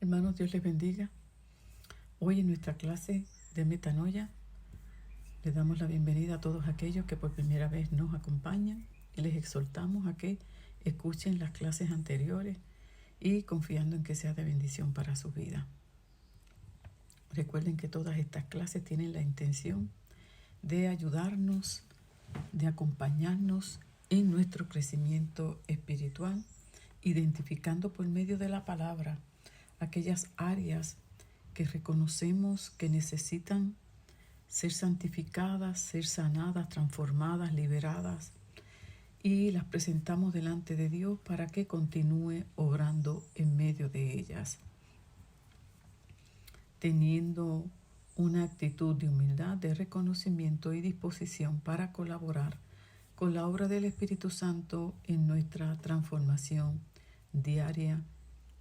Hermanos, Dios les bendiga. Hoy en nuestra clase de metanoia les damos la bienvenida a todos aquellos que por primera vez nos acompañan y les exhortamos a que escuchen las clases anteriores y confiando en que sea de bendición para su vida. Recuerden que todas estas clases tienen la intención de ayudarnos, de acompañarnos en nuestro crecimiento espiritual, identificando por medio de la palabra aquellas áreas que reconocemos que necesitan ser santificadas, ser sanadas, transformadas, liberadas, y las presentamos delante de Dios para que continúe obrando en medio de ellas, teniendo una actitud de humildad, de reconocimiento y disposición para colaborar con la obra del Espíritu Santo en nuestra transformación diaria,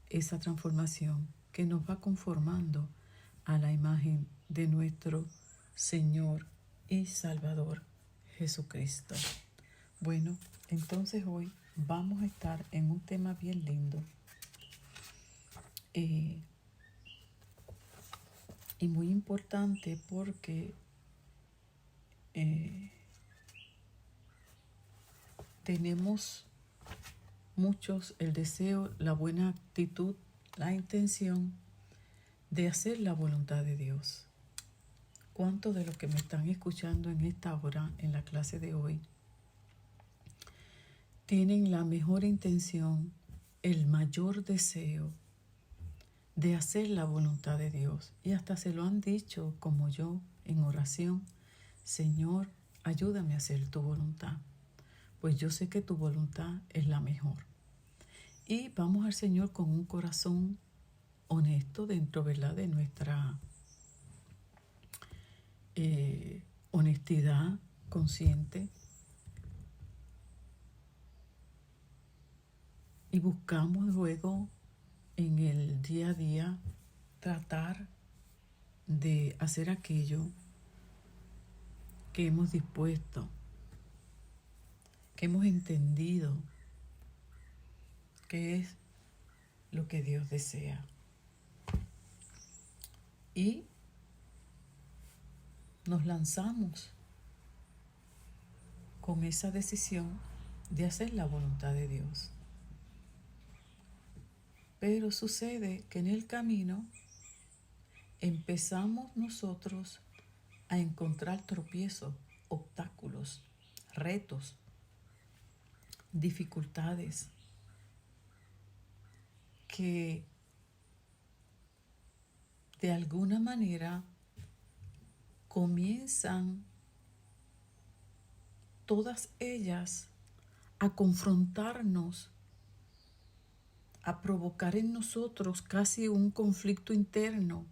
esa transformación que nos va conformando a la imagen de nuestro Señor y Salvador Jesucristo. Bueno, entonces hoy vamos a estar en un tema bien lindo y muy importante porque tenemos muchos el deseo, la buena actitud, la intención de hacer la voluntad de Dios. ¿Cuántos de los que me están escuchando en esta hora, en la clase de hoy, tienen la mejor intención, el mayor deseo de hacer la voluntad de Dios? Y hasta se lo han dicho, como yo, en oración: Señor, ayúdame a hacer tu voluntad, pues yo sé que tu voluntad es la mejor. Y vamos al Señor con un corazón honesto dentro, ¿verdad?, de nuestra honestidad consciente, y buscamos luego en el día a día tratar de hacer aquello que hemos dispuesto, que hemos entendido que es lo que Dios desea. Y nos lanzamos con esa decisión de hacer la voluntad de Dios. Pero sucede que en el camino empezamos nosotros a encontrar tropiezos, obstáculos, retos, dificultades que de alguna manera comienzan todas ellas a confrontarnos, a provocar en nosotros casi un conflicto interno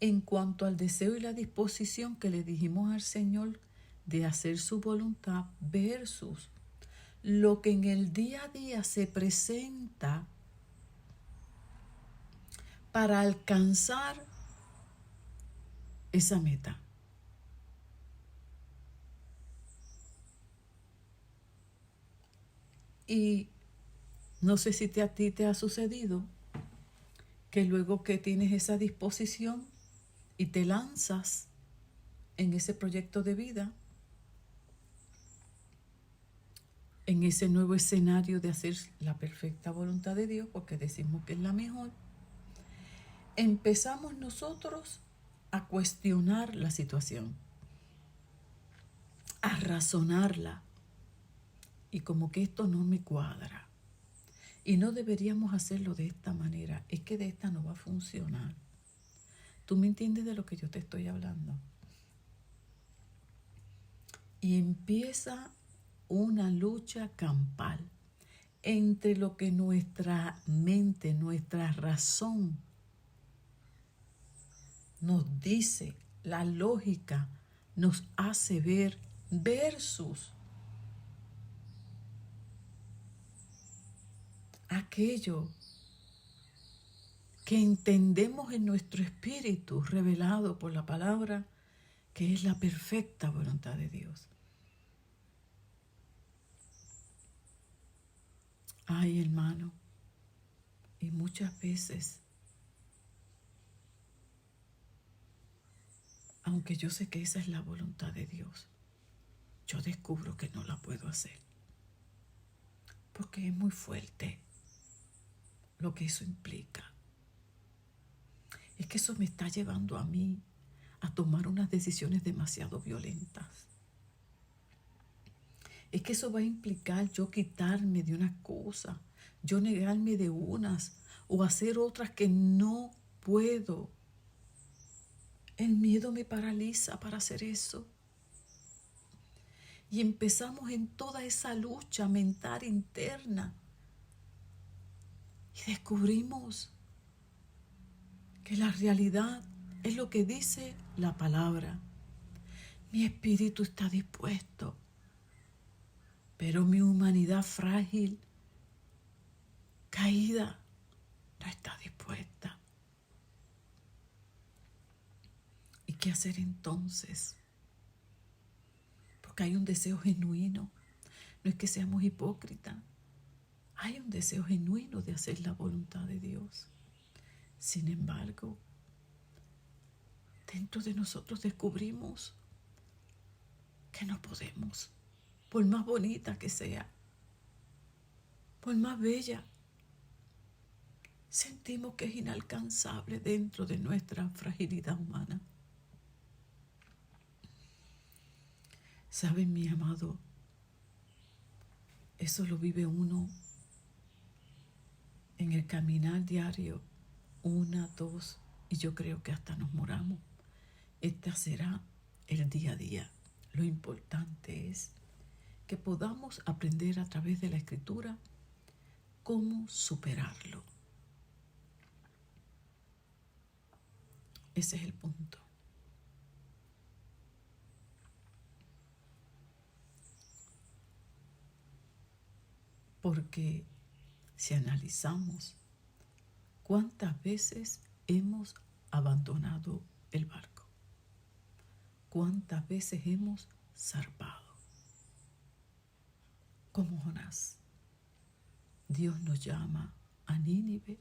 en cuanto al deseo y la disposición que le dijimos al Señor de hacer su voluntad versus lo que en el día a día se presenta para alcanzar esa meta. Y no sé si a ti te ha sucedido que luego que tienes esa disposición y te lanzas en ese proyecto de vida, en ese nuevo escenario de hacer la perfecta voluntad de Dios, porque decimos que es la mejor, empezamos nosotros a cuestionar la situación, a razonarla, y como que esto no me cuadra, y no deberíamos hacerlo de esta manera, es que de esta no va a funcionar. ¿Tú me entiendes de lo que yo te estoy hablando? Y empieza una lucha campal entre lo que nuestra mente, nuestra razón nos dice, la lógica nos hace ver, versus aquello que entendemos en nuestro espíritu revelado por la palabra, que es la perfecta voluntad de Dios. Ay, hermano, y muchas veces aunque yo sé que esa es la voluntad de Dios, yo descubro que no la puedo hacer. Porque es muy fuerte lo que eso implica. Es que eso me está llevando a mí a tomar unas decisiones demasiado violentas. Es que eso va a implicar yo quitarme de unas cosas, yo negarme de unas o hacer otras que no puedo. El miedo me paraliza para hacer eso. Y empezamos en toda esa lucha mental interna. Y descubrimos que la realidad es lo que dice la palabra. Mi espíritu está dispuesto, pero mi humanidad frágil, caída, no está dispuesta. ¿Y qué hacer entonces? Porque hay un deseo genuino. No es que seamos hipócritas. Hay un deseo genuino de hacer la voluntad de Dios. Sin embargo, dentro de nosotros descubrimos que no podemos, por más bonita que sea, por más bella, sentimos que es inalcanzable dentro de nuestra fragilidad humana. ¿Saben, mi amado? Eso lo vive uno en el caminar diario, 1, 2, y yo creo que hasta nos moramos. Este será el día a día. Lo importante es que podamos aprender a través de la Escritura cómo superarlo. Ese es el punto. Porque si analizamos cuántas veces hemos abandonado el barco, cuántas veces hemos zarpado. Como Jonás, Dios nos llama a Nínive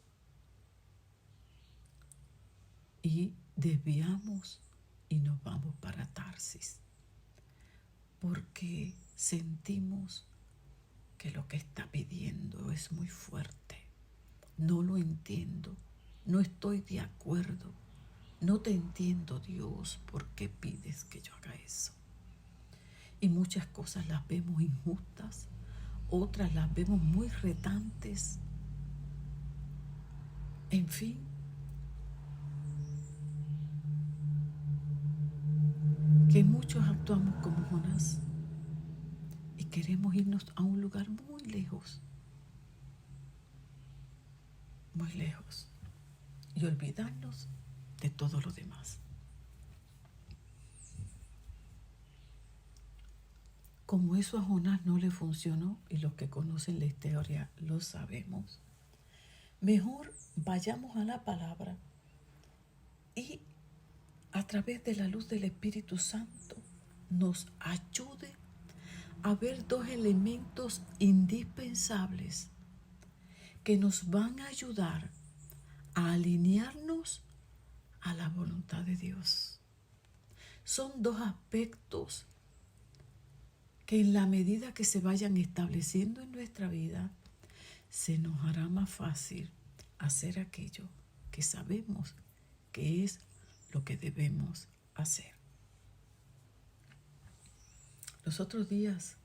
y desviamos y nos vamos para Tarsis, porque sentimos que lo que está pidiendo es muy fuerte. No lo entiendo, no estoy de acuerdo, no te entiendo, Dios, ¿por qué pides que yo haga eso? Y muchas cosas las vemos injustas, otras las vemos muy retantes. En fin, que muchos actuamos como Jonás y queremos irnos a un lugar muy lejos, y olvidarnos de todo lo demás. Como eso a Jonás no le funcionó, y los que conocen la historia lo sabemos, mejor vayamos a la palabra y a través de la luz del Espíritu Santo nos ayude a ver 2 elementos indispensables que nos van a ayudar a alinearnos a la voluntad de Dios. Son 2 aspectos que en la medida que se vayan estableciendo en nuestra vida, se nos hará más fácil hacer aquello que sabemos que es lo que debemos hacer. Los otros días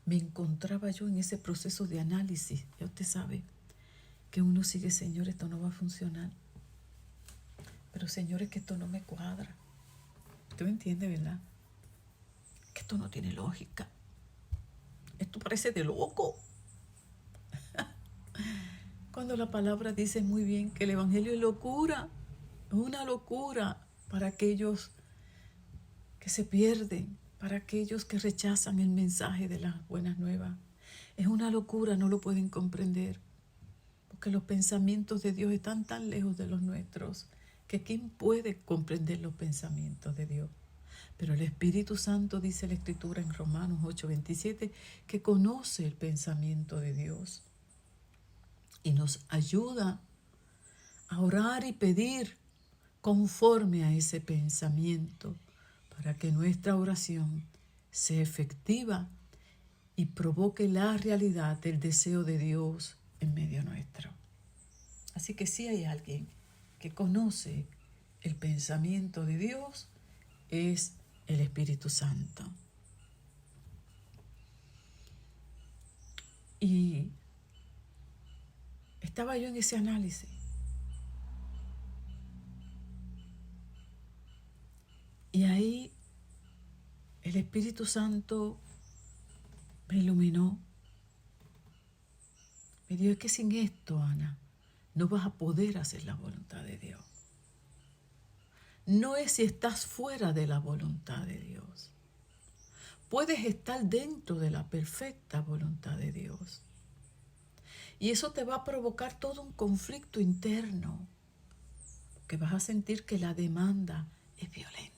me encontraba yo en ese proceso de análisis. Ya usted sabe que uno sigue, Señor, esto no va a funcionar. Pero, Señor, es que esto no me cuadra. ¿Usted me entiende, verdad? Que esto no tiene lógica. Esto parece de loco. Cuando la palabra dice muy bien que el Evangelio es locura, es una locura para aquellos que se pierden, para aquellos que rechazan el mensaje de las buenas nuevas. Es una locura, no lo pueden comprender, porque los pensamientos de Dios están tan lejos de los nuestros, que ¿quién puede comprender los pensamientos de Dios? Pero el Espíritu Santo, dice la Escritura en Romanos 8:27, que conoce el pensamiento de Dios y nos ayuda a orar y pedir conforme a ese pensamiento, para que nuestra oración sea efectiva y provoque la realidad del deseo de Dios en medio nuestro. Así que si hay alguien que conoce el pensamiento de Dios, es el Espíritu Santo. Y estaba yo en ese análisis. Y ahí el Espíritu Santo me iluminó. Me dijo, es que sin esto, Ana, no vas a poder hacer la voluntad de Dios. No es si estás fuera de la voluntad de Dios. Puedes estar dentro de la perfecta voluntad de Dios. Y eso te va a provocar todo un conflicto interno, que vas a sentir que la demanda es violenta.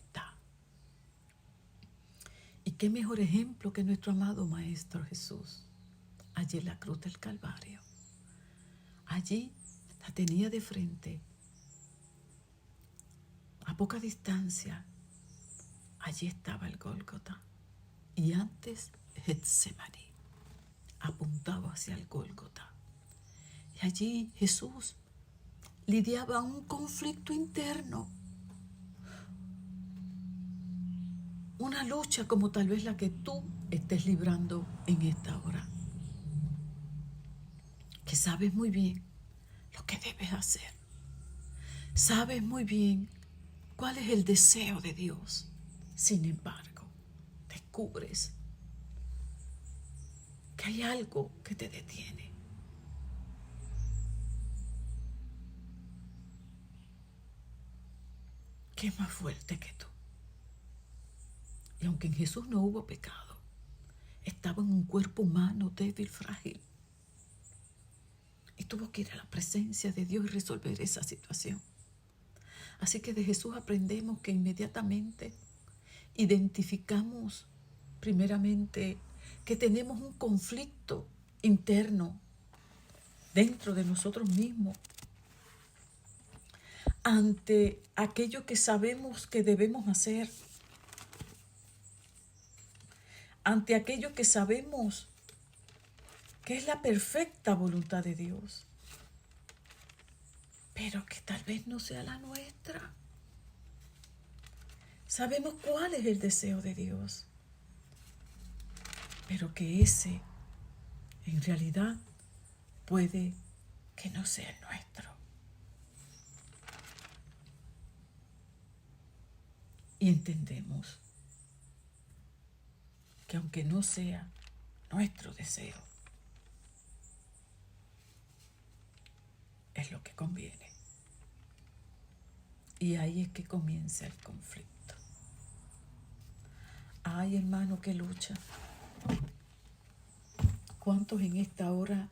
Y qué mejor ejemplo que nuestro amado Maestro Jesús, allí en la cruz del Calvario. Allí la tenía de frente, a poca distancia. Allí estaba el Gólgota. Y antes Getsemaní, apuntaba hacia el Gólgota. Y allí Jesús lidiaba un conflicto interno. Una lucha como tal vez la que tú estés librando en esta hora. Que sabes muy bien lo que debes hacer. Sabes muy bien cuál es el deseo de Dios. Sin embargo, descubres que hay algo que te detiene. Que es más fuerte que tú. Y aunque en Jesús no hubo pecado, estaba en un cuerpo humano débil, frágil. Y tuvo que ir a la presencia de Dios y resolver esa situación. Así que de Jesús aprendemos que inmediatamente identificamos primeramente que tenemos un conflicto interno dentro de nosotros mismos ante aquello que sabemos que debemos hacer, ante aquello que sabemos que es la perfecta voluntad de Dios, pero que tal vez no sea la nuestra. Sabemos cuál es el deseo de Dios, pero que ese en realidad puede que no sea el nuestro. Y entendemos que aunque no sea nuestro deseo, es lo que conviene. Y ahí es que comienza el conflicto. Ay, hermano, qué lucha. ¿Cuántos en esta hora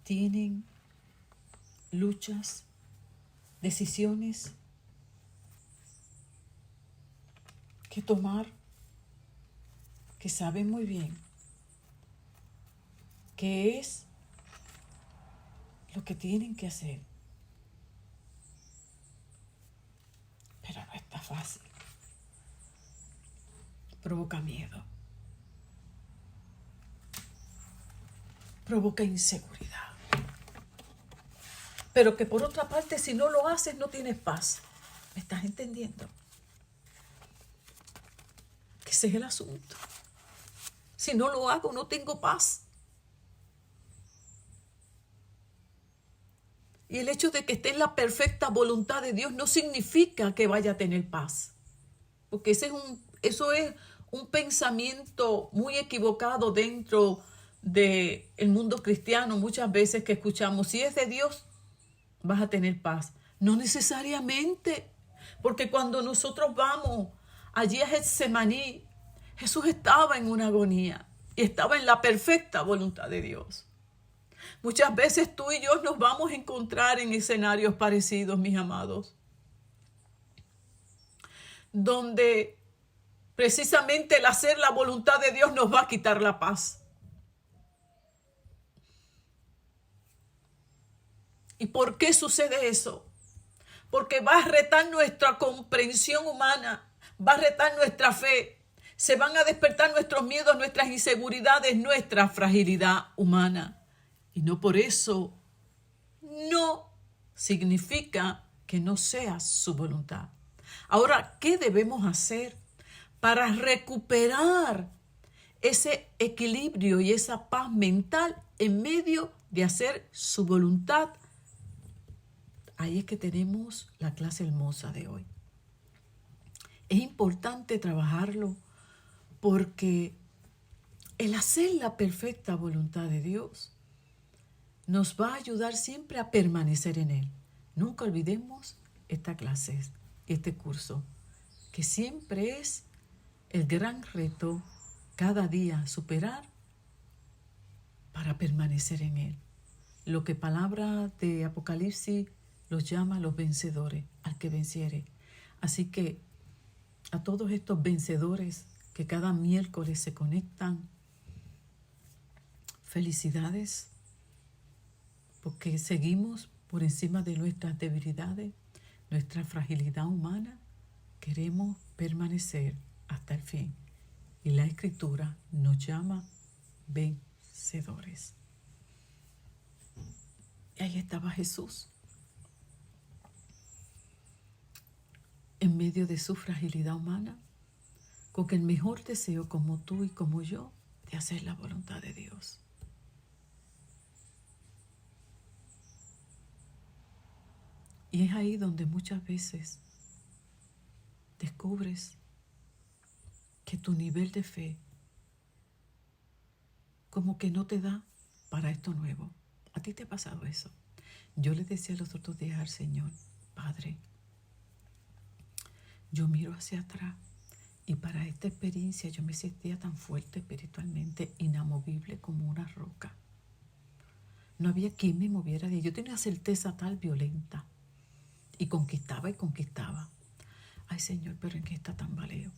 tienen luchas, decisiones que tomar, que saben muy bien qué es lo que tienen que hacer? Pero no está fácil. Provoca miedo. Provoca inseguridad. Pero que por otra parte, si no lo haces, no tienes paz. ¿Me estás entendiendo? Que ese es el asunto. Si no lo hago, no tengo paz. Y el hecho de que esté en la perfecta voluntad de Dios no significa que vaya a tener paz. Porque eso es un pensamiento muy equivocado dentro del mundo cristiano. Muchas veces que escuchamos, si es de Dios, vas a tener paz. No necesariamente. Porque cuando nosotros vamos allí a Getsemaní, Jesús estaba en una agonía y estaba en la perfecta voluntad de Dios. Muchas veces tú y yo nos vamos a encontrar en escenarios parecidos, mis amados, donde precisamente el hacer la voluntad de Dios nos va a quitar la paz. ¿Y por qué sucede eso? porque va a retar nuestra comprensión humana, va a retar nuestra fe. Se van a despertar nuestros miedos, nuestras inseguridades, nuestra fragilidad humana. Y no por eso no significa que no sea su voluntad. Ahora, ¿qué debemos hacer para recuperar ese equilibrio y esa paz mental en medio de hacer su voluntad? Ahí es que tenemos la clase hermosa de hoy. Es importante trabajarlo porque el hacer la perfecta voluntad de Dios nos va a ayudar siempre a permanecer en Él. Nunca olvidemos esta clase, este curso, que siempre es el gran reto cada día superar para permanecer en Él. Lo que palabra de Apocalipsis los llama los vencedores, al que venciere. Así que a todos estos vencedores que cada miércoles se conectan, felicidades, porque seguimos por encima de nuestras debilidades, nuestra fragilidad humana, queremos permanecer hasta el fin. Y la Escritura nos llama vencedores. Y ahí estaba Jesús, en medio de su fragilidad humana, con el mejor deseo como tú y como yo de hacer la voluntad de Dios. Y es ahí donde muchas veces descubres que tu nivel de fe como que no te da para esto nuevo. ¿A ti te ha pasado eso? Yo le decía los otros días al Señor, Padre, yo miro hacia atrás y para esta experiencia yo me sentía tan fuerte espiritualmente, inamovible como una roca. No había quien me moviera de ahí. Yo tenía una certeza tal violenta y conquistaba y conquistaba. Ay, Señor, pero en esta tambaleo.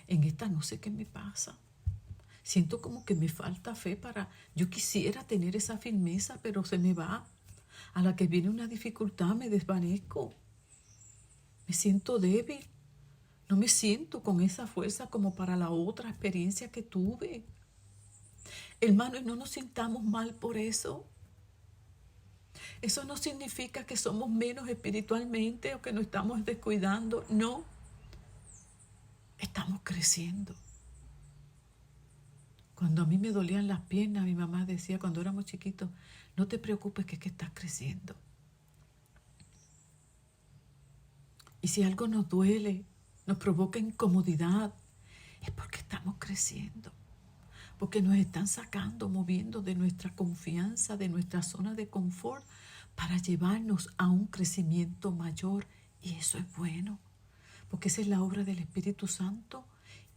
En esta no sé qué me pasa. Siento como que me falta fe para... Yo quisiera tener esa firmeza, pero se me va. A la que viene una dificultad me desvanezco. Me siento débil. No me siento con esa fuerza como para la otra experiencia que tuve. Hermanos, no nos sintamos mal por eso. Eso no significa que somos menos espiritualmente o que nos estamos descuidando. No. Estamos creciendo. Cuando a mí me dolían las piernas, mi mamá decía cuando éramos chiquitos, no te preocupes que es que estás creciendo. Y si algo nos duele, nos provoca incomodidad, es porque estamos creciendo. Porque nos están sacando, moviendo de nuestra confianza, de nuestra zona de confort, para llevarnos a un crecimiento mayor. Y eso es bueno, porque esa es la obra del Espíritu Santo,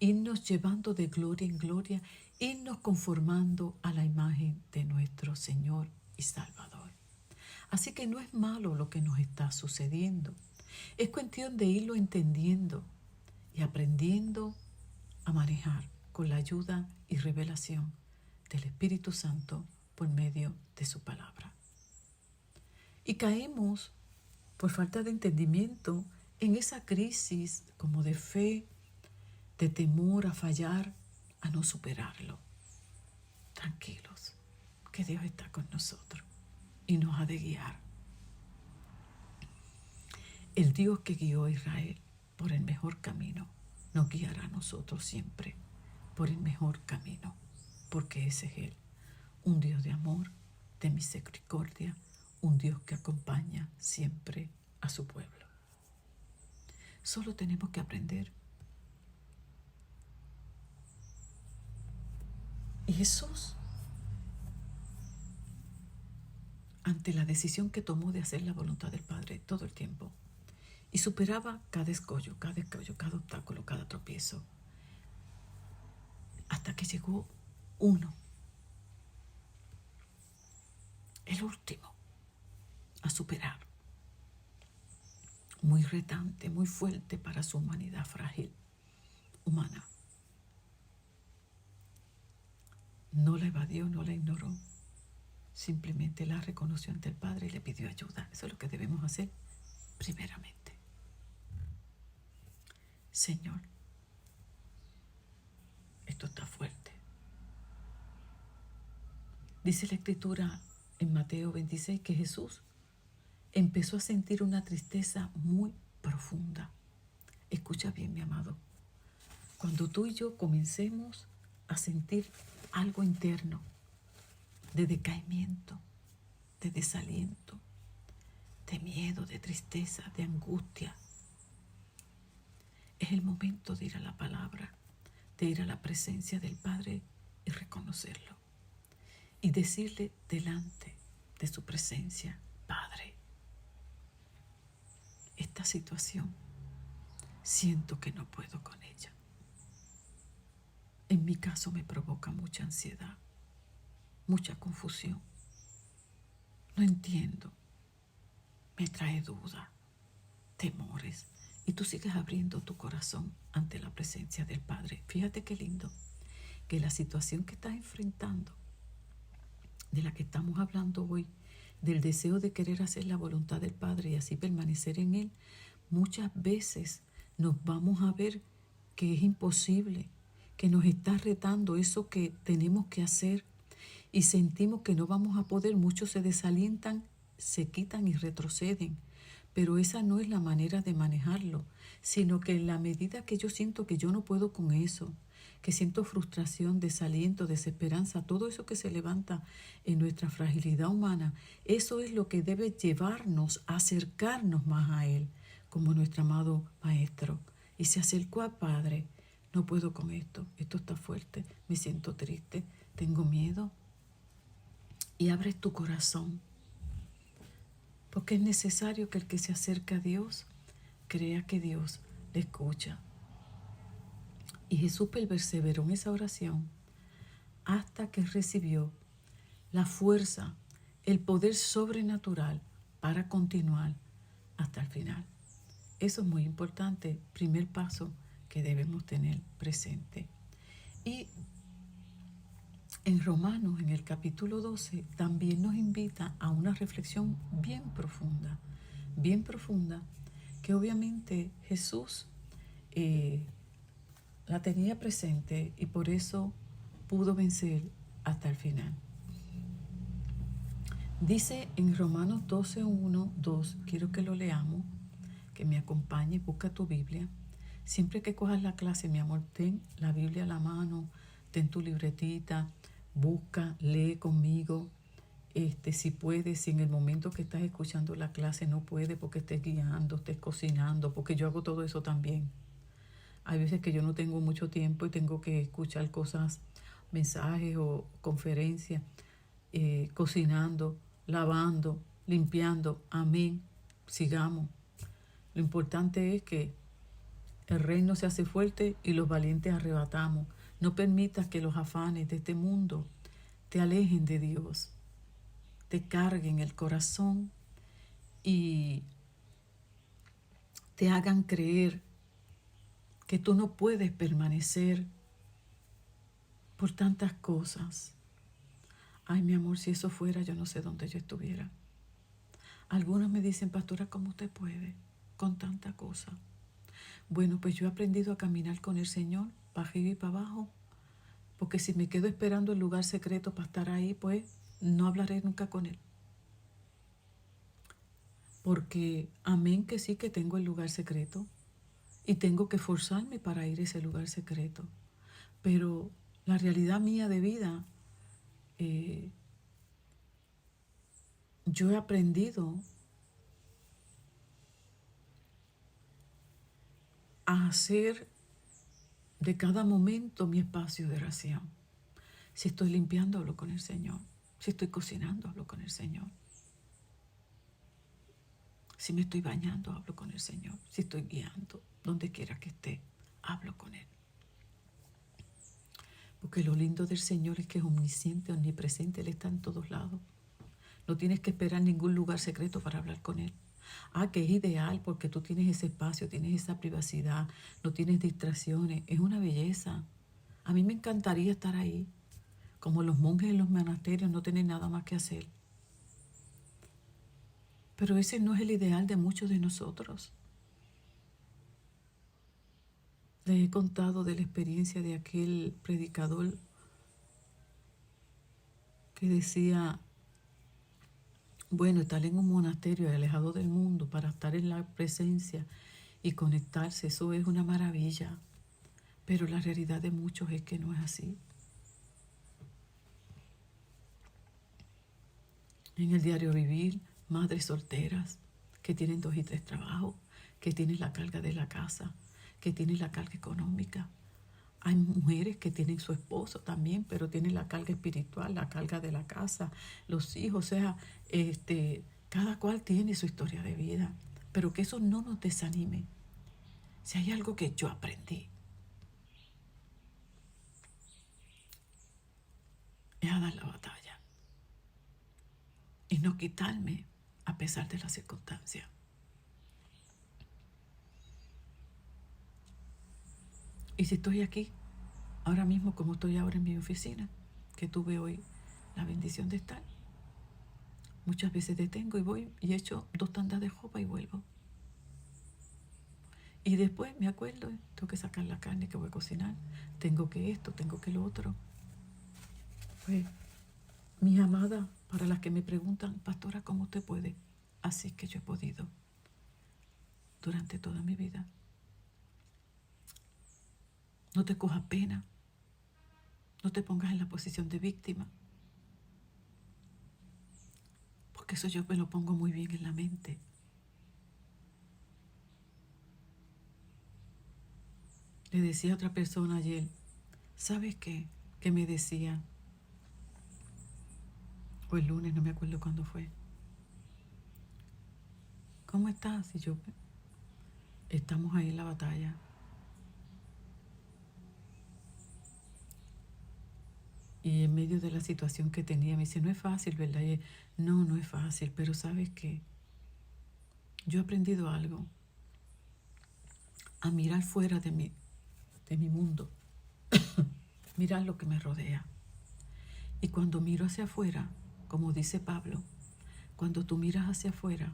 irnos llevando de gloria en gloria, irnos conformando a la imagen de nuestro Señor y Salvador. Así que no es malo lo que nos está sucediendo. Es cuestión de irlo entendiendo y aprendiendo a manejar con la ayuda y revelación del Espíritu Santo por medio de su palabra. Y caemos, por falta de entendimiento, en esa crisis como de fe, de temor a fallar, a no superarlo. Tranquilos, que Dios está con nosotros y nos ha de guiar. El Dios que guió a Israel por el mejor camino nos guiará a nosotros siempre por el mejor camino, porque ese es Él, un Dios de amor, de misericordia, un Dios que acompaña siempre a su pueblo. Solo tenemos que aprender. Y Jesús, ante la decisión que tomó de hacer la voluntad del Padre todo el tiempo, y superaba cada escollo, cada obstáculo, cada tropiezo, hasta que llegó uno, el último, a superar. Muy retante, muy fuerte para su humanidad frágil, humana. No la evadió, no la ignoró. Simplemente la reconoció ante el Padre y le pidió ayuda. Eso es lo que debemos hacer. primeramente. Señor, esto está fuerte. Dice la Escritura en Mateo 26 que Jesús empezó a sentir una tristeza muy profunda. Escucha bien, mi amado. Cuando tú y yo comencemos a sentir algo interno de decaimiento, de desaliento, de miedo, de tristeza, de angustia, es el momento de ir a la palabra, de ir a la presencia del Padre y reconocerlo. Y decirle delante de su presencia: Padre, esta situación siento que no puedo con ella. En mi caso me provoca mucha ansiedad, mucha confusión. No entiendo. Me trae duda, temores. Y tú sigues abriendo tu corazón ante la presencia del Padre. Fíjate qué lindo que la situación que estás enfrentando, de la que estamos hablando hoy, del deseo de querer hacer la voluntad del Padre y así permanecer en Él, muchas veces nos vamos a ver que es imposible, que nos está retando eso que tenemos que hacer y sentimos que no vamos a poder. Muchos se desalientan, se quitan y retroceden. Pero esa no es la manera de manejarlo, sino que en la medida que yo siento que yo no puedo con eso, que siento frustración, desaliento, desesperanza, todo eso que se levanta en nuestra fragilidad humana, eso es lo que debe llevarnos a acercarnos más a Él, como nuestro amado Maestro. Y se acercó al Padre: no puedo con esto, esto está fuerte, me siento triste, tengo miedo. Y abres tu corazón, porque es necesario que el que se acerca a Dios crea que Dios le escucha. Y Jesús perseveró en esa oración hasta que recibió la fuerza, el poder sobrenatural para continuar hasta el final. Eso es muy importante, primer paso que debemos tener presente. Y en Romanos, en el capítulo 12, también nos invita a una reflexión bien profunda, que obviamente Jesús la tenía presente y por eso pudo vencer hasta el final. Dice en Romanos 12, 1, 2, quiero que lo leamos, que me acompañe, busca tu Biblia. Siempre que cojas la clase, mi amor, ten la Biblia a la mano, ten tu libretita, busca, lee conmigo. Si puedes, si en el momento que estás escuchando la clase no puedes porque estés guiando, estés cocinando, porque yo hago todo eso también. Hay veces que yo no tengo mucho tiempo y tengo que escuchar cosas, mensajes o conferencias, cocinando, lavando, limpiando. Amén. Sigamos. Lo importante es que el reino se hace fuerte y los valientes arrebatamos. No permitas que los afanes de este mundo te alejen de Dios, te carguen el corazón y te hagan creer que tú no puedes permanecer por tantas cosas. Ay, mi amor, si eso fuera, yo no sé dónde yo estuviera. Algunos me dicen: pastora, ¿cómo usted puede con tanta cosa? Bueno, pues yo he aprendido a caminar con el Señor, para arriba y para abajo, porque si me quedo esperando el lugar secreto para estar ahí, pues no hablaré nunca con Él. Porque amén que sí que tengo el lugar secreto y tengo que esforzarme para ir a ese lugar secreto. Pero la realidad mía de vida, yo he aprendido a hacer de cada momento mi espacio de oración. Si estoy limpiando, hablo con el Señor. Si estoy cocinando, hablo con el Señor. Si me estoy bañando, hablo con el Señor. Si estoy guiando, donde quiera que esté, hablo con Él. Porque lo lindo del Señor es que es omnisciente, omnipresente. Él está en todos lados. No tienes que esperar ningún lugar secreto para hablar con Él. Que es ideal porque tú tienes ese espacio, tienes esa privacidad, no tienes distracciones. Es una belleza. A mí me encantaría estar ahí. Como los monjes en los monasterios, no tener nada más que hacer. Pero ese no es el ideal de muchos de nosotros. Les he contado de la experiencia de aquel predicador que decía, bueno, estar en un monasterio alejado del mundo para estar en la presencia y conectarse, eso es una maravilla. Pero la realidad de muchos es que no es así. En el diario vivir, madres solteras que tienen 2 y 3 trabajos, que tienen la carga de la casa, que tienen la carga económica. Hay mujeres que tienen su esposo también, pero tienen la carga espiritual, la carga de la casa, los hijos. O sea, cada cual tiene su historia de vida, pero que eso no nos desanime. Si hay algo que yo aprendí, es a dar la batalla y no quitarme a pesar de las circunstancias. Y si estoy aquí, ahora mismo como estoy ahora en mi oficina, que tuve hoy la bendición de estar, muchas veces detengo y voy y echo 2 tandas de ropa y vuelvo. Y después me acuerdo, tengo que sacar la carne que voy a cocinar, tengo que esto, tengo que lo otro. Pues, mis amadas, para las que me preguntan, pastora, ¿cómo usted puede? Así que yo he podido durante toda mi vida. No te cojas pena, no te pongas en la posición de víctima, porque eso yo me lo pongo muy bien en la mente. Le decía a otra persona ayer, ¿sabes qué? Que me decía, o el lunes, no me acuerdo cuándo fue. ¿Cómo estás? Y yo, estamos ahí en la batalla. Y en medio de la situación que tenía, me dice, no es fácil, ¿verdad? Y no, no es fácil, pero ¿sabes qué? Yo he aprendido algo, a mirar fuera de mi mundo, mirar lo que me rodea. Y cuando miro hacia afuera, como dice Pablo, cuando tú miras hacia afuera,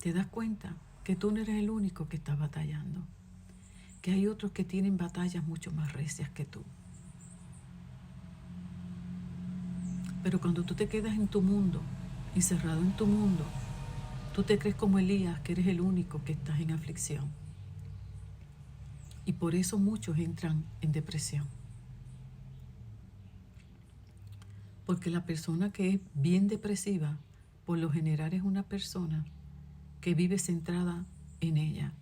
te das cuenta que tú no eres el único que está batallando, que hay otros que tienen batallas mucho más recias que tú. Pero cuando tú te quedas en tu mundo, encerrado en tu mundo, tú te crees como Elías, que eres el único que estás en aflicción. Y por eso muchos entran en depresión. Porque la persona que es bien depresiva, por lo general es una persona que vive centrada en ella.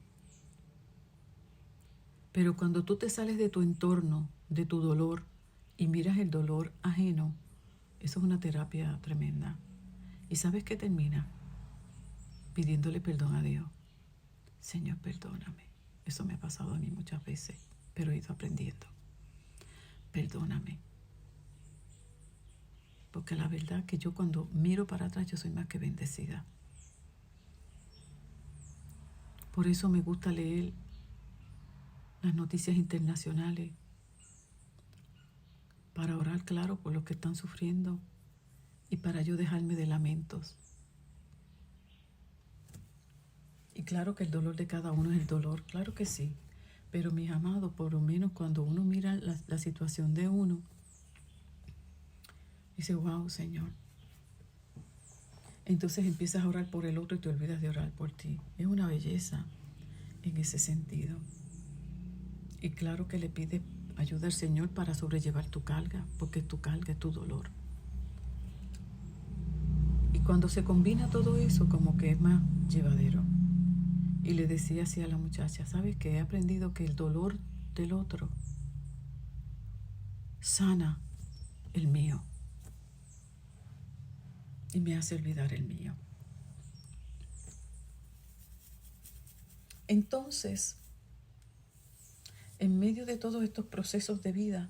Pero cuando tú te sales de tu entorno, de tu dolor, y miras el dolor ajeno, eso es una terapia tremenda. ¿Y sabes qué termina? Pidiéndole perdón a Dios. Señor, perdóname. Eso me ha pasado a mí muchas veces, pero he ido aprendiendo. Perdóname. Porque la verdad que yo cuando miro para atrás, yo soy más que bendecida. Por eso me gusta leer las noticias internacionales, para orar, claro, por los que están sufriendo y para yo dejarme de lamentos. Y claro que el dolor de cada uno es el dolor, claro que sí. Pero mis amados, por lo menos cuando uno mira la situación de uno, dice, wow, Señor. Entonces empiezas a orar por el otro y te olvidas de orar por ti. Es una belleza en ese sentido. Y claro que le pides ayuda al Señor para sobrellevar tu carga, porque tu carga es tu dolor. Y cuando se combina todo eso, como que es más llevadero. Y le decía así a la muchacha, ¿sabes qué? He aprendido que el dolor del otro sana el mío y me hace olvidar el mío. Entonces, en medio de todos estos procesos de vida,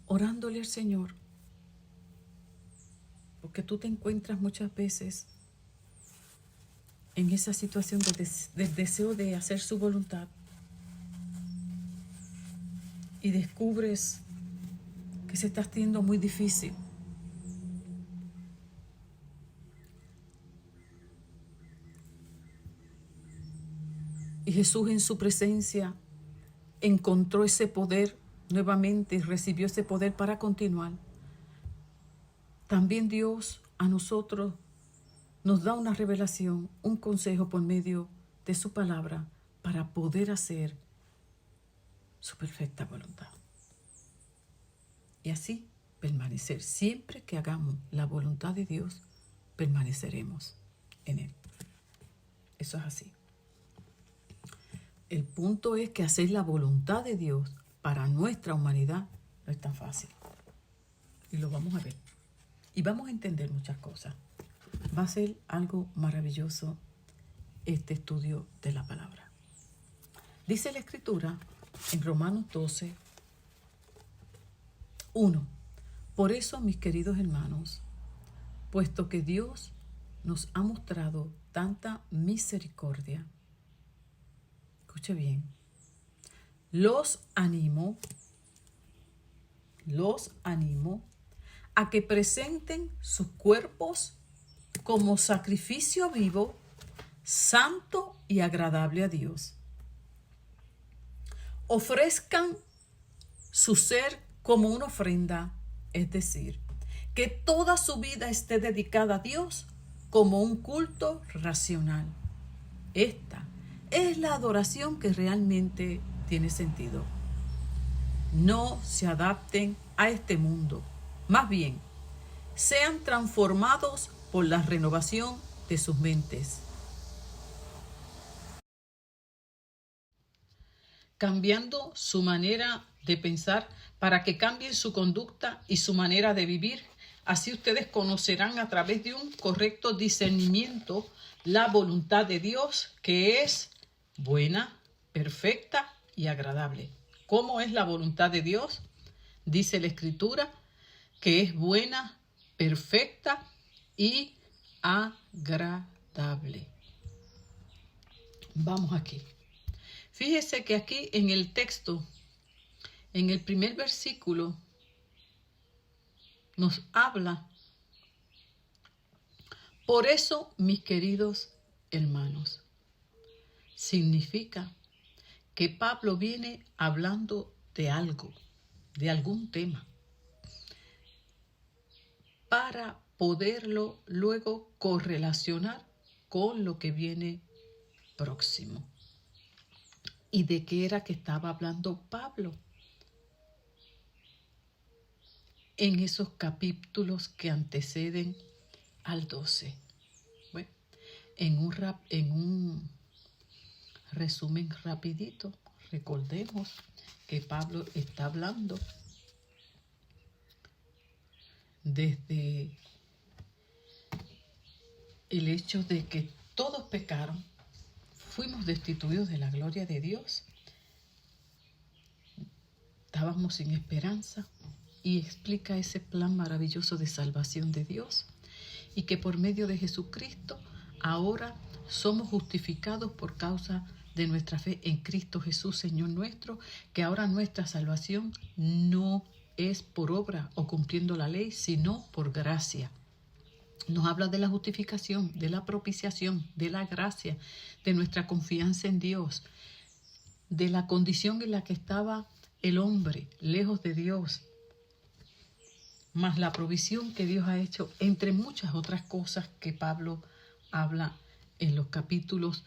orándole al Señor, porque tú te encuentras muchas veces en esa situación del deseo de hacer su voluntad y descubres que se está haciendo muy difícil. Y Jesús en su presencia encontró ese poder nuevamente y recibió ese poder para continuar. También Dios a nosotros nos da una revelación, un consejo por medio de su palabra para poder hacer su perfecta voluntad. Y así permanecer. Siempre que hagamos la voluntad de Dios, permaneceremos en Él. Eso es así. El punto es que hacer la voluntad de Dios para nuestra humanidad no es tan fácil. Y lo vamos a ver. Y vamos a entender muchas cosas. Va a ser algo maravilloso este estudio de la palabra. Dice la Escritura en Romanos 12, 1. Por eso, mis queridos hermanos, puesto que Dios nos ha mostrado tanta misericordia, escuche bien, los animo a que presenten sus cuerpos como sacrificio vivo, santo y agradable a Dios. Ofrezcan su ser como una ofrenda, es decir, que toda su vida esté dedicada a Dios como un culto racional. Esta es la adoración que realmente tiene sentido. No se adapten a este mundo, más bien, sean transformados por la renovación de sus mentes. Cambiando su manera de pensar para que cambien su conducta y su manera de vivir. Así ustedes conocerán a través de un correcto discernimiento la voluntad de Dios, que es buena, perfecta y agradable. ¿Cómo es la voluntad de Dios? Dice la Escritura que es buena, perfecta y agradable. Vamos aquí. Fíjese que aquí en el texto, en el primer versículo, nos habla. Por eso, mis queridos hermanos, significa que Pablo viene hablando de algo, de algún tema, para poderlo luego correlacionar con lo que viene próximo. ¿Y de qué era que estaba hablando Pablo? En esos capítulos que anteceden al 12. Bueno, en un resumen rapidito, recordemos que Pablo está hablando desde el hecho de que todos pecaron, fuimos destituidos de la gloria de Dios, estábamos sin esperanza, y explica ese plan maravilloso de salvación de Dios, y que por medio de Jesucristo ahora somos justificados por causa de nuestra fe en Cristo Jesús, Señor nuestro, que ahora nuestra salvación no es por obra o cumpliendo la ley, sino por gracia. Nos habla de la justificación, de la propiciación, de la gracia, de nuestra confianza en Dios, de la condición en la que estaba el hombre, lejos de Dios, más la provisión que Dios ha hecho, entre muchas otras cosas que Pablo habla en los capítulos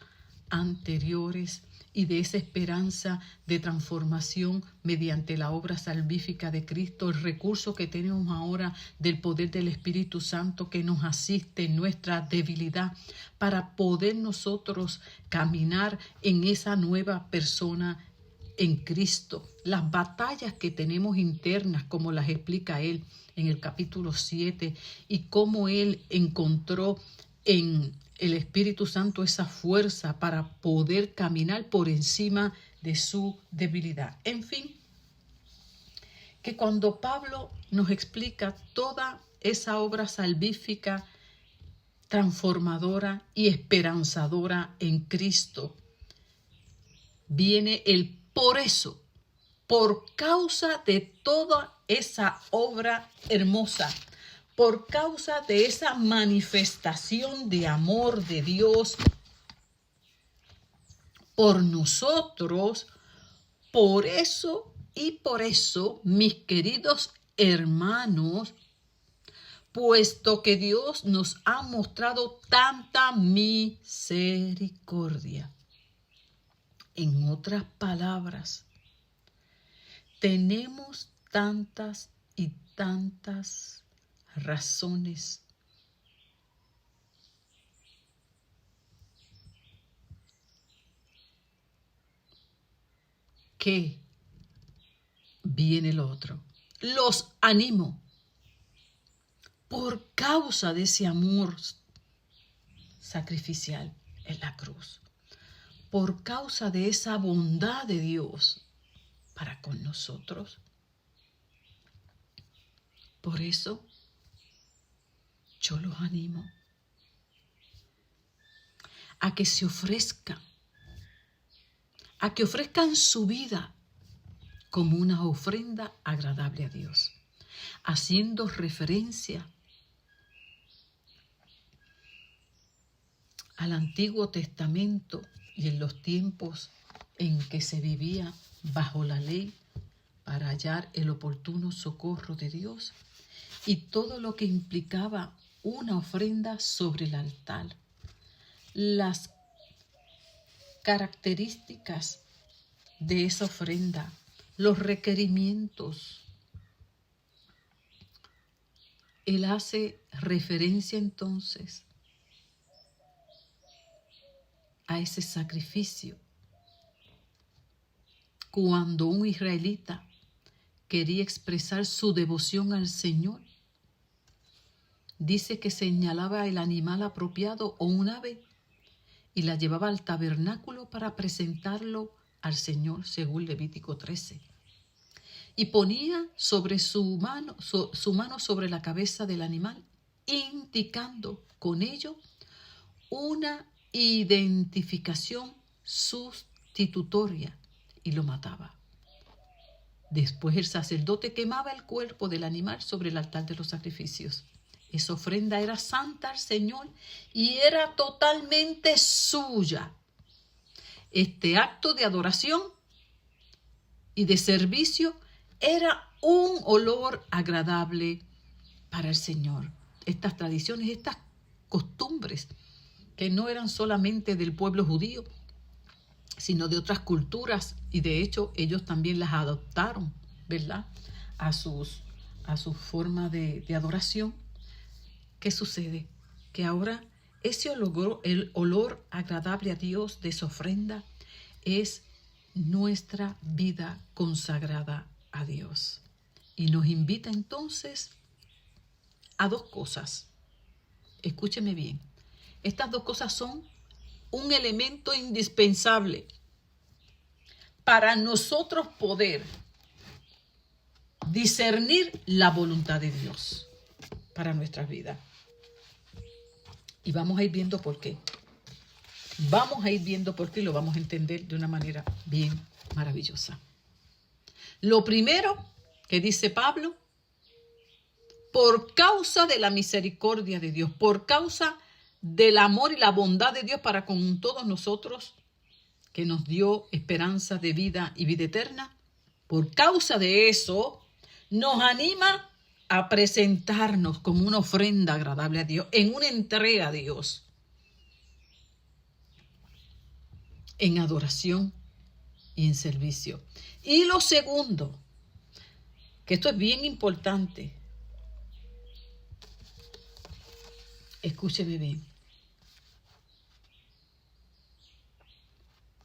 anteriores, y de esa esperanza de transformación mediante la obra salvífica de Cristo, el recurso que tenemos ahora del poder del Espíritu Santo que nos asiste en nuestra debilidad para poder nosotros caminar en esa nueva persona en Cristo. Las batallas que tenemos internas, como las explica él en el capítulo 7, y cómo él encontró en el Espíritu Santo esa fuerza para poder caminar por encima de su debilidad. En fin, que cuando Pablo nos explica toda esa obra salvífica, transformadora y esperanzadora en Cristo, viene el por eso, por causa de toda esa obra hermosa, por causa de esa manifestación de amor de Dios por nosotros. Por eso, mis queridos hermanos, puesto que Dios nos ha mostrado tanta misericordia. En otras palabras, tenemos tantas y tantas razones que viene lo otro. Los animo por causa de ese amor sacrificial en la cruz, por causa de esa bondad de Dios para con nosotros. Por eso yo los animo a que se ofrezcan, a que ofrezcan su vida como una ofrenda agradable a Dios, haciendo referencia al Antiguo Testamento y en los tiempos en que se vivía bajo la ley para hallar el oportuno socorro de Dios y todo lo que implicaba una ofrenda sobre el altar. Las características de esa ofrenda, los requerimientos. Él hace referencia entonces a ese sacrificio. Cuando un israelita quería expresar su devoción al Señor, dice que señalaba el animal apropiado o un ave y la llevaba al tabernáculo para presentarlo al Señor, según Levítico 13. Y ponía sobre su mano sobre la cabeza del animal, indicando con ello una identificación sustitutoria, y lo mataba. Después el sacerdote quemaba el cuerpo del animal sobre el altar de los sacrificios. Esa ofrenda era santa al Señor y era totalmente suya. Este acto de adoración y de servicio era un olor agradable para el Señor. Estas tradiciones, estas costumbres, que no eran solamente del pueblo judío, sino de otras culturas, y de hecho ellos también las adoptaron, ¿verdad?, a su forma de adoración. ¿Qué sucede? Que ahora el olor agradable a Dios de esa ofrenda es nuestra vida consagrada a Dios. Y nos invita entonces a dos cosas. Escúcheme bien. Estas dos cosas son un elemento indispensable para nosotros poder discernir la voluntad de Dios para nuestras vidas. Y vamos a ir viendo por qué. Vamos a ir viendo por qué y lo vamos a entender de una manera bien maravillosa. Lo primero que dice Pablo, por causa de la misericordia de Dios, por causa del amor y la bondad de Dios para con todos nosotros, que nos dio esperanza de vida y vida eterna, por causa de eso, nos anima a presentarnos como una ofrenda agradable a Dios, en una entrega a Dios, en adoración y en servicio. Y lo segundo, que esto es bien importante, escúcheme bien,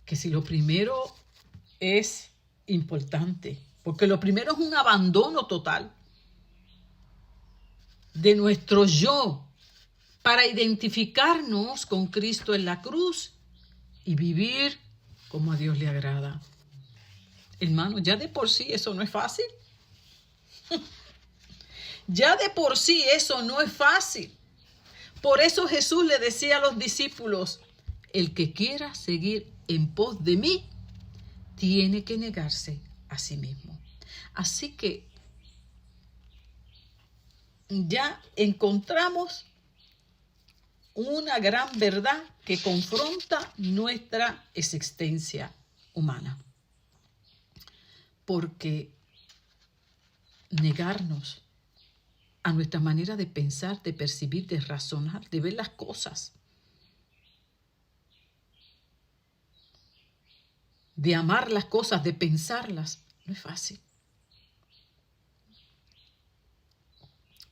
que si lo primero es importante, porque lo primero es un abandono total de nuestro yo para identificarnos con Cristo en la cruz y vivir como a Dios le agrada. Hermano, ya de por sí eso no es fácil. Ya de por sí eso no es fácil. Por eso Jesús le decía a los discípulos, el que quiera seguir en pos de mí, tiene que negarse a sí mismo. Así que ya encontramos una gran verdad que confronta nuestra existencia humana. Porque negarnos a nuestra manera de pensar, de percibir, de razonar, de ver las cosas, de amar las cosas, de pensarlas, no es fácil.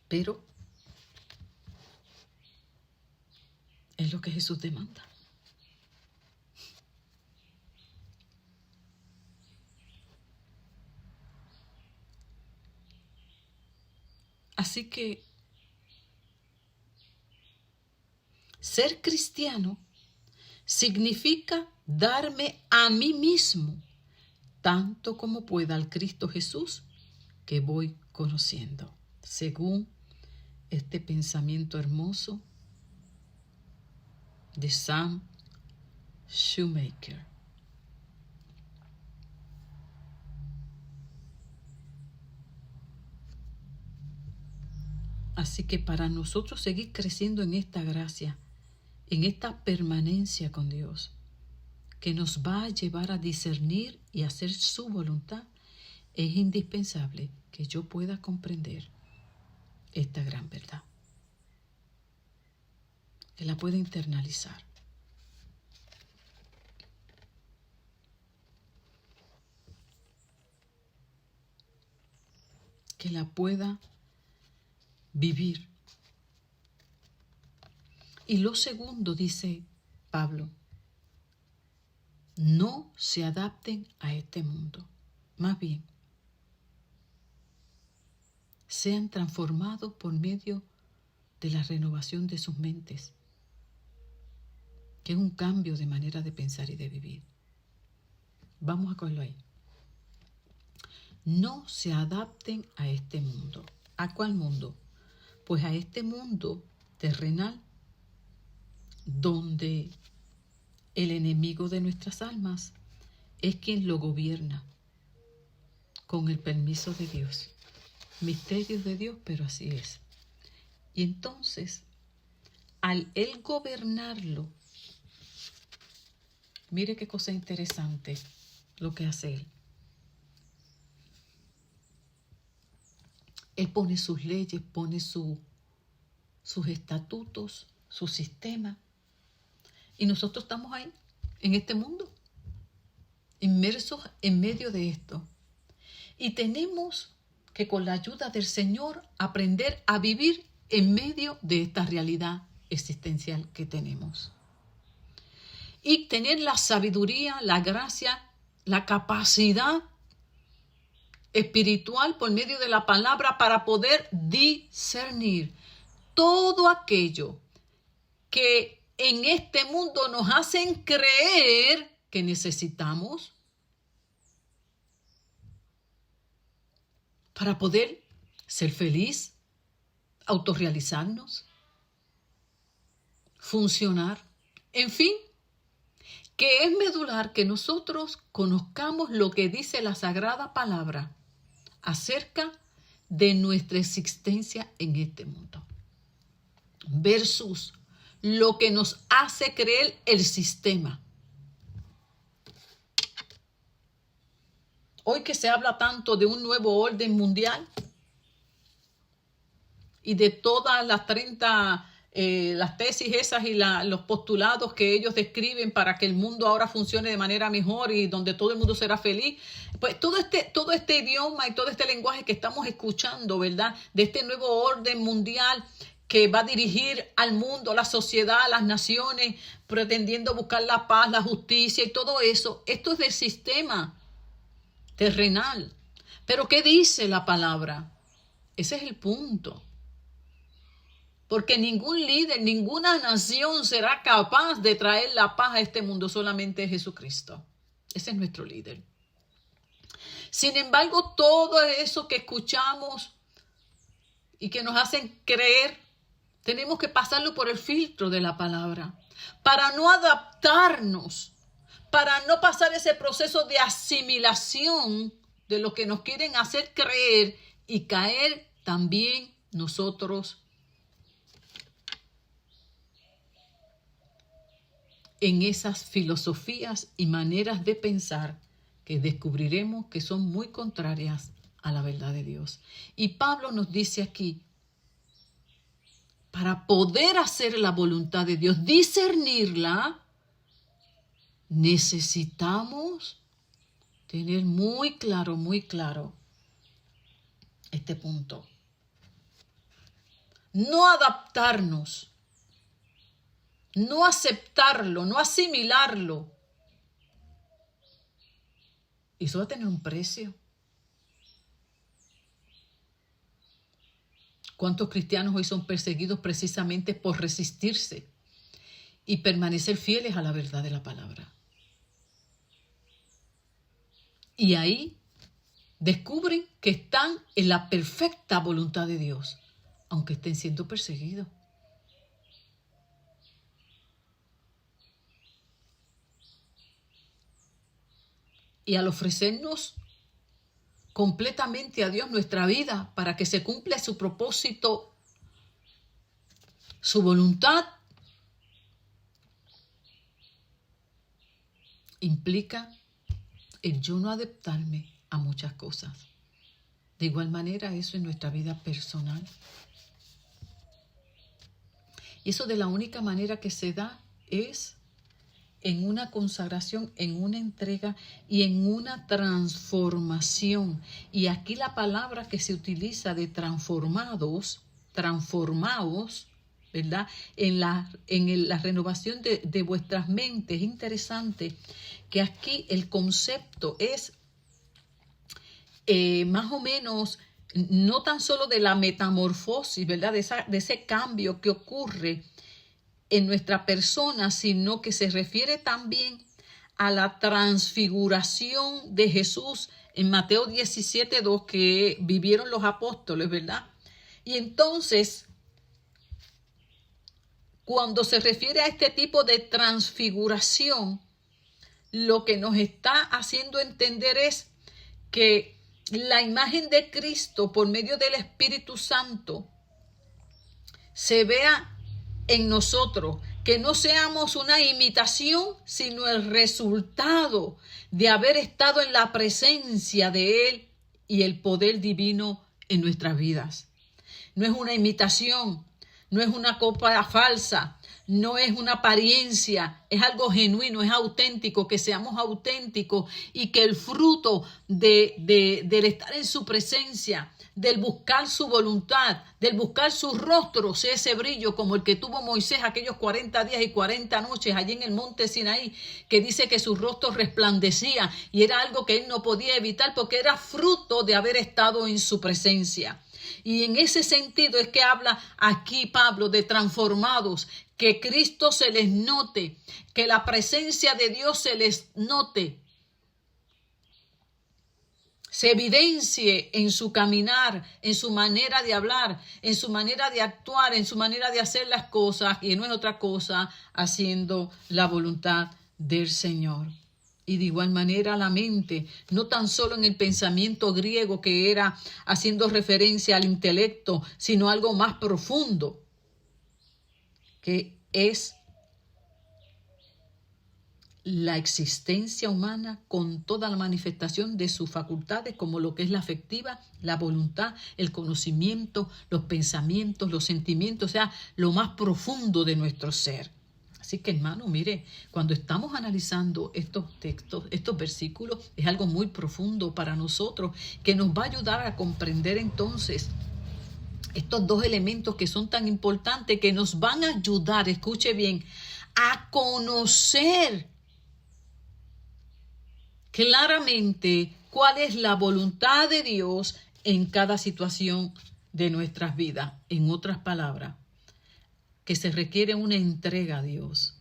Pero es lo que Jesús demanda. Así que ser cristiano significa darme a mí mismo tanto como pueda al Cristo Jesús que voy conociendo, según este pensamiento hermoso de Sam Shoemaker. Así que para nosotros seguir creciendo en esta gracia, en esta permanencia con Dios, que nos va a llevar a discernir y hacer su voluntad, es indispensable que yo pueda comprender esta gran verdad, que la pueda internalizar. Que la pueda vivir. Y lo segundo, dice Pablo, no se adapten a este mundo. Más bien, sean transformados por medio de la renovación de sus mentes, que es un cambio de manera de pensar y de vivir. Vamos a cogerlo ahí. No se adapten a este mundo. ¿A cuál mundo? Pues a este mundo terrenal, donde el enemigo de nuestras almas es quien lo gobierna con el permiso de Dios. Misterios de Dios, pero así es. Y entonces, al él gobernarlo, mire qué cosa interesante lo que hace él. Él pone sus leyes, pone sus estatutos, su sistema. Y nosotros estamos ahí, en este mundo, inmersos en medio de esto. Y tenemos que con la ayuda del Señor aprender a vivir en medio de esta realidad existencial que tenemos. Y tener la sabiduría, la gracia, la capacidad espiritual por medio de la palabra para poder discernir todo aquello que en este mundo nos hacen creer que necesitamos para poder ser feliz, autorrealizarnos, funcionar, en fin, que es medular que nosotros conozcamos lo que dice la Sagrada Palabra acerca de nuestra existencia en este mundo, versus lo que nos hace creer el sistema. Hoy que se habla tanto de un nuevo orden mundial y de todas las 30 las tesis esas y los postulados que ellos describen para que el mundo ahora funcione de manera mejor y donde todo el mundo será feliz, pues todo este idioma y todo este lenguaje que estamos escuchando, ¿verdad? De este nuevo orden mundial que va a dirigir al mundo, a la sociedad, a las naciones, pretendiendo buscar la paz, la justicia y todo eso. Esto es del sistema terrenal. Pero ¿qué dice la palabra? Ese es el punto. Porque ningún líder, ninguna nación será capaz de traer la paz a este mundo, solamente Jesucristo. Ese es nuestro líder. Sin embargo, todo eso que escuchamos y que nos hacen creer, tenemos que pasarlo por el filtro de la palabra para no adaptarnos, para no pasar ese proceso de asimilación de lo que nos quieren hacer creer y caer también nosotros en esas filosofías y maneras de pensar que descubriremos que son muy contrarias a la verdad de Dios. Y Pablo nos dice aquí, para poder hacer la voluntad de Dios, discernirla, necesitamos tener muy claro este punto. No adaptarnos, no aceptarlo, no asimilarlo. Eso va a tener un precio. ¿Cuántos cristianos hoy son perseguidos precisamente por resistirse y permanecer fieles a la verdad de la palabra? Y ahí descubren que están en la perfecta voluntad de Dios, aunque estén siendo perseguidos. Y al ofrecernos completamente a Dios nuestra vida para que se cumpla su propósito, su voluntad, implica el yo no adaptarme a muchas cosas. De igual manera, eso en nuestra vida personal. Y eso de la única manera que se da es en una consagración, en una entrega y en una transformación. Y aquí la palabra que se utiliza de transformados, ¿verdad? En la renovación de vuestras mentes. Es interesante que aquí el concepto es más o menos no tan solo de la metamorfosis, ¿verdad? De ese cambio que ocurre en nuestra persona, sino que se refiere también a la transfiguración de Jesús en Mateo 17:2 que vivieron los apóstoles, ¿verdad? Y entonces, cuando se refiere a este tipo de transfiguración, lo que nos está haciendo entender es que la imagen de Cristo por medio del Espíritu Santo se vea en nosotros, que no seamos una imitación, sino el resultado de haber estado en la presencia de Él y el poder divino en nuestras vidas. No es una imitación, no es una copia falsa, no es una apariencia, es algo genuino, es auténtico, que seamos auténticos y que el fruto del estar en su presencia, del buscar su voluntad, del buscar su rostro, sea ese brillo como el que tuvo Moisés aquellos 40 días y 40 noches allí en el monte Sinaí, que dice que su rostro resplandecía y era algo que él no podía evitar porque era fruto de haber estado en su presencia. Y en ese sentido es que habla aquí Pablo de transformados, que Cristo se les note, que la presencia de Dios se les note, se evidencie en su caminar, en su manera de hablar, en su manera de actuar, en su manera de hacer las cosas, y no es otra cosa, haciendo la voluntad del Señor. Y de igual manera la mente, no tan solo en el pensamiento griego que era haciendo referencia al intelecto, sino algo más profundo, que es la existencia humana con toda la manifestación de sus facultades, como lo que es la afectiva, la voluntad, el conocimiento, los pensamientos, los sentimientos, o sea, lo más profundo de nuestro ser. Así que, hermano, mire, cuando estamos analizando estos textos, estos versículos, es algo muy profundo para nosotros que nos va a ayudar a comprender entonces estos dos elementos que son tan importantes, que nos van a ayudar, escuche bien, a conocer claramente cuál es la voluntad de Dios en cada situación de nuestras vidas. En otras palabras, que se requiere una entrega a Dios,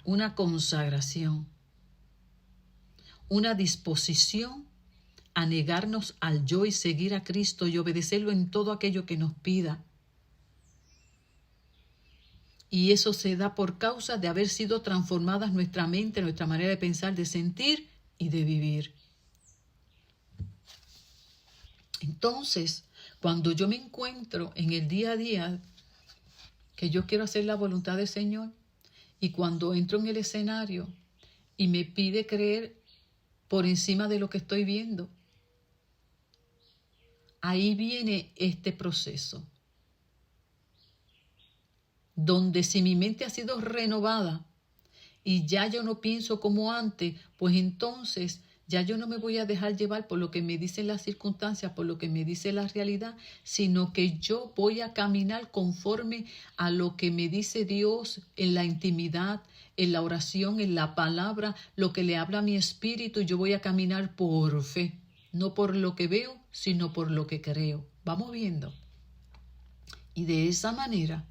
una consagración, una disposición a negarnos al yo y seguir a Cristo y obedecerlo en todo aquello que nos pida. Y eso se da por causa de haber sido transformadas nuestra mente, nuestra manera de pensar, de sentir y de vivir. Entonces, Cuando yo me encuentro en el día a día que yo quiero hacer la voluntad del Señor, y cuando entro en el escenario y me pide creer por encima de lo que estoy viendo, ahí viene este proceso, donde si mi mente ha sido renovada y ya yo no pienso como antes, pues entonces ya yo no me voy a dejar llevar por lo que me dicen las circunstancias, por lo que me dice la realidad, sino que yo voy a caminar conforme a lo que me dice Dios en la intimidad, en la oración, en la palabra, lo que le habla a mi espíritu. Yo voy a caminar por fe, no por lo que veo, sino por lo que creo. Vamos viendo. Y de esa manera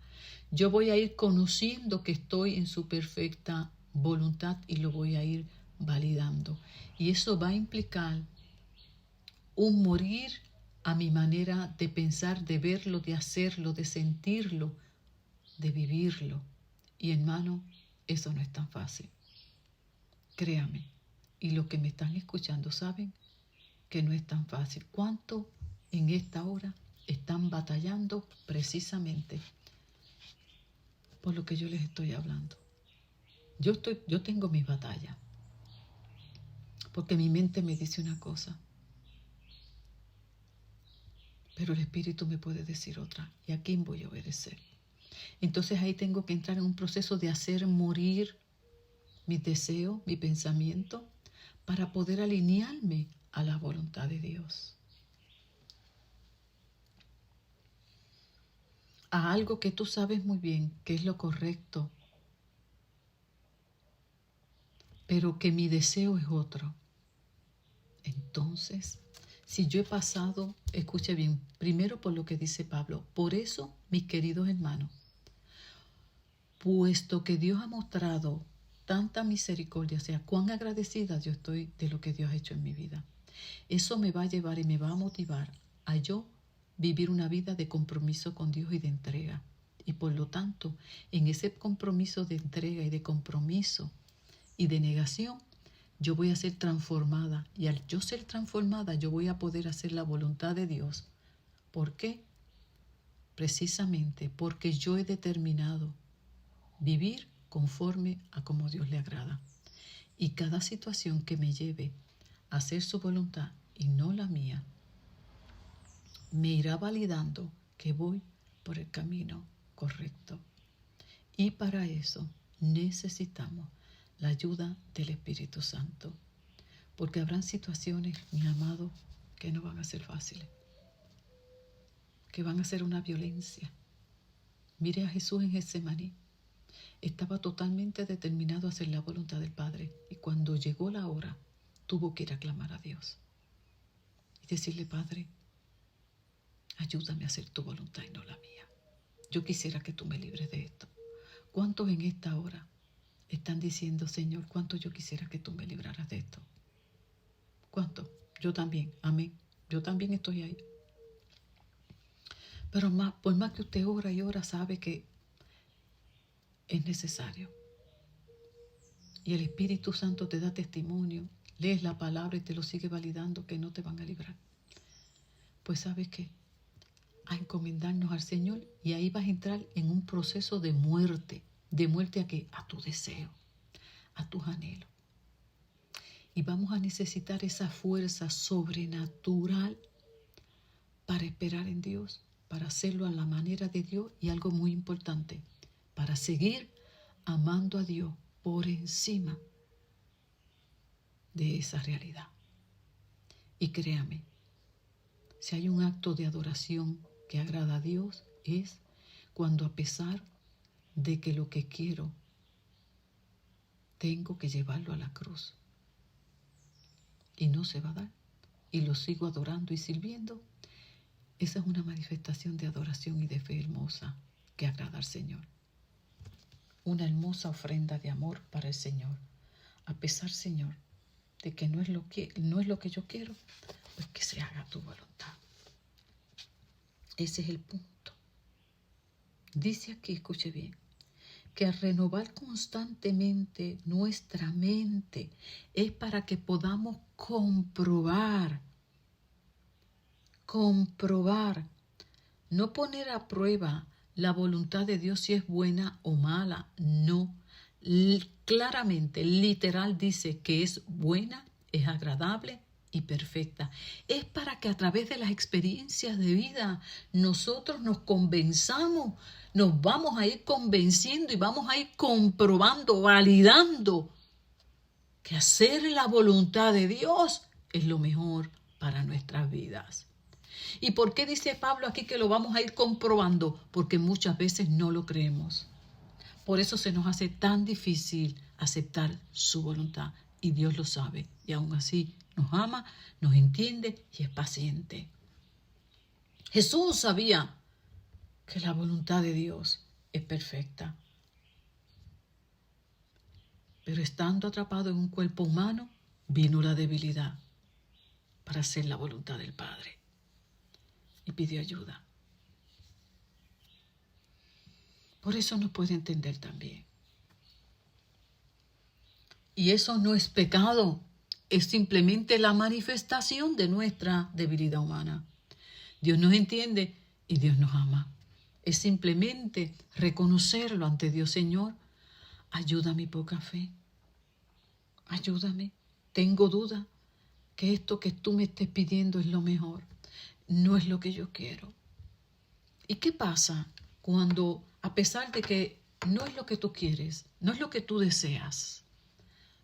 yo voy a ir conociendo que estoy en su perfecta voluntad y lo voy a ir validando. Y eso va a implicar un morir a mi manera de pensar, de verlo, de hacerlo, de sentirlo, de vivirlo. Y hermano, eso no es tan fácil. Créame. Y los que me están escuchando saben que no es tan fácil. ¿Cuánto en esta hora están batallando precisamente por lo que yo les estoy hablando? Yo tengo mis batallas, porque mi mente me dice una cosa, pero el Espíritu me puede decir otra, y a quién voy a obedecer. Entonces ahí tengo que entrar en un proceso de hacer morir mis deseos, mi pensamiento, para poder alinearme a la voluntad de Dios, a algo que tú sabes muy bien que es lo correcto, pero que mi deseo es otro. Entonces, si yo he pasado, escuche bien, primero por lo que dice Pablo, por eso, mis queridos hermanos, puesto que Dios ha mostrado tanta misericordia, o sea, cuán agradecida yo estoy de lo que Dios ha hecho en mi vida, eso me va a llevar y me va a motivar a yo vivir una vida de compromiso con Dios y de entrega. Y por lo tanto, en ese compromiso de entrega y de compromiso y de negación, yo voy a ser transformada, y al yo ser transformada yo voy a poder hacer la voluntad de Dios. ¿Por qué? Precisamente porque yo he determinado vivir conforme a como Dios le agrada. Y cada situación que me lleve a hacer su voluntad y no la mía, me irá validando que voy por el camino correcto. Y para eso necesitamos la ayuda del Espíritu Santo. Porque habrán situaciones, mi amado, que no van a ser fáciles, que van a ser una violencia. Mire a Jesús en Getsemaní. Estaba totalmente determinado a hacer la voluntad del Padre. Y cuando llegó la hora, tuvo que ir a clamar a Dios. Y decirle, Padre, ayúdame a hacer tu voluntad y no la mía. Yo quisiera que tú me libres de esto. ¿Cuántos en esta hora están diciendo, Señor, cuánto yo quisiera que tú me libraras de esto? ¿Cuánto? Yo también, amén. Yo también estoy ahí. Pero por más que usted ora y ora, sabe que es necesario. Y el Espíritu Santo te da testimonio, lees la palabra y te lo sigue validando que no te van a librar. Pues ¿sabes qué? A encomendarnos al Señor, y ahí vas a entrar en un proceso de muerte. ¿De muerte a qué? A tu deseo, a tus anhelos. Y vamos a necesitar esa fuerza sobrenatural para esperar en Dios, para hacerlo a la manera de Dios, y algo muy importante, para seguir amando a Dios por encima de esa realidad. Y créame, si hay un acto de adoración que agrada a Dios, es cuando, a pesar de que lo que quiero tengo que llevarlo a la cruz y no se va a dar, y lo sigo adorando y sirviendo, esa es una manifestación de adoración y de fe hermosa que agrada al Señor. Una hermosa ofrenda de amor para el Señor. A pesar, Señor, de que no es lo que yo quiero, pues que se haga tu voluntad. Ese es el punto. Dice aquí, escuche bien, que al renovar constantemente nuestra mente es para que podamos comprobar No poner a prueba la voluntad de Dios si es buena o mala, no. Claramente, literal dice que es buena, es agradable y perfecta. Es para que a través de las experiencias de vida nosotros nos convenzamos, nos vamos a ir convenciendo y vamos a ir comprobando, validando que hacer la voluntad de Dios es lo mejor para nuestras vidas. ¿Y por qué dice Pablo aquí que lo vamos a ir comprobando? Porque muchas veces no lo creemos. Por eso se nos hace tan difícil aceptar su voluntad. Y Dios lo sabe. Y aún así nos ama, nos entiende y es paciente. Jesús sabía que la voluntad de Dios es perfecta. Pero estando atrapado en un cuerpo humano, vino la debilidad para hacer la voluntad del Padre. Y pidió ayuda. Por eso nos puede entender también. Y eso no es pecado, es simplemente la manifestación de nuestra debilidad humana. Dios nos entiende y Dios nos ama. Es simplemente reconocerlo ante Dios. Señor, ayuda a mi poca fe. Ayúdame. Tengo duda que esto que tú me estés pidiendo es lo mejor. No es lo que yo quiero. ¿Y qué pasa cuando, a pesar de que no es lo que tú quieres, no es lo que tú deseas,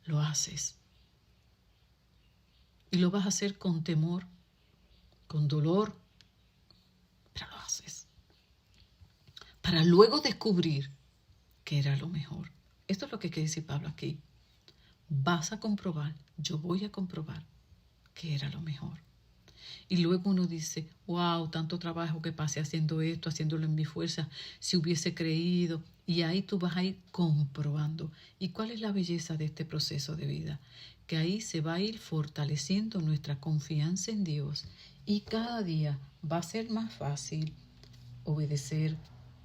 lo haces? Y lo vas a hacer con temor, con dolor, pero lo haces. Para luego descubrir que era lo mejor. Esto es lo que quiere decir Pablo aquí. Vas a comprobar, yo voy a comprobar que era lo mejor. Y luego uno dice, wow, tanto trabajo que pasé haciendo esto, haciéndolo en mi fuerza, si hubiese creído. Y ahí tú vas a ir comprobando. ¿Y cuál es la belleza de este proceso de vida? Que ahí se va a ir fortaleciendo nuestra confianza en Dios y cada día va a ser más fácil obedecer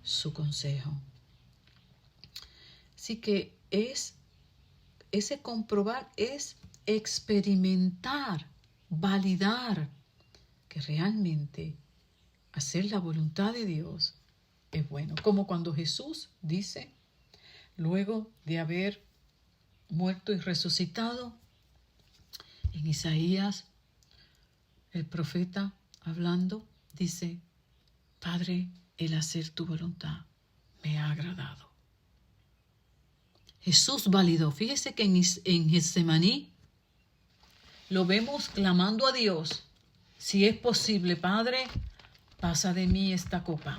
su consejo. Así que ese comprobar es experimentar, validar que realmente hacer la voluntad de Dios es bueno. Como cuando Jesús dice, luego de haber muerto y resucitado, en Isaías, el profeta hablando, dice, Padre, el hacer tu voluntad me ha agradado. Jesús validó. Fíjese que en Getsemaní lo vemos clamando a Dios. Si es posible, Padre, pasa de mí esta copa,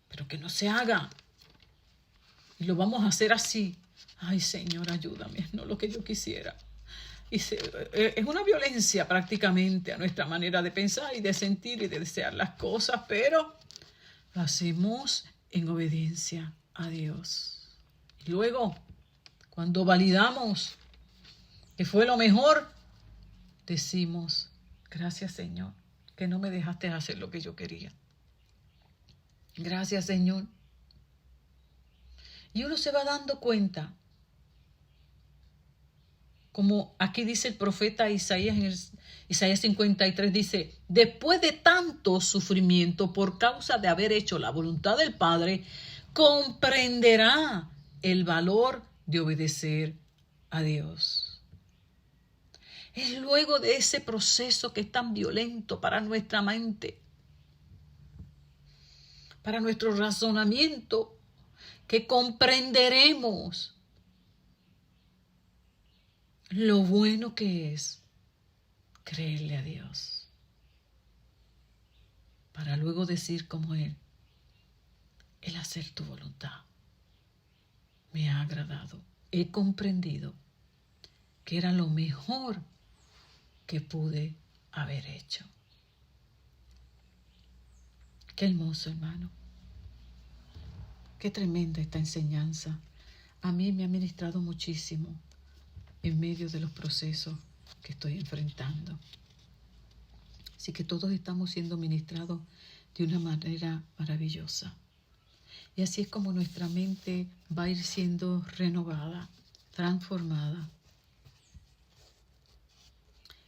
pero que no se haga. Y lo vamos a hacer así. Ay, Señor, ayúdame, no lo que yo quisiera. Y es una violencia prácticamente a nuestra manera de pensar y de sentir y de desear las cosas, pero lo hacemos en obediencia a Dios. Y luego, cuando validamos que fue lo mejor, decimos, gracias Señor, que no me dejaste hacer lo que yo quería. Gracias Señor. Y uno se va dando cuenta, como aquí dice el profeta Isaías, en Isaías 53, dice, después de tanto sufrimiento por causa de haber hecho la voluntad del Padre, comprenderá el valor de obedecer a Dios. Es luego de ese proceso que es tan violento para nuestra mente, para nuestro razonamiento, que comprenderemos lo bueno que es creerle a Dios, para luego decir como Él, el hacer tu voluntad me ha agradado. He comprendido que era lo mejor que pude haber hecho. Qué hermoso, hermano. Qué tremenda esta enseñanza. A mí me ha ministrado muchísimo en medio de los procesos que estoy enfrentando. Así que todos estamos siendo ministrados de una manera maravillosa. Y así es como nuestra mente va a ir siendo renovada, transformada.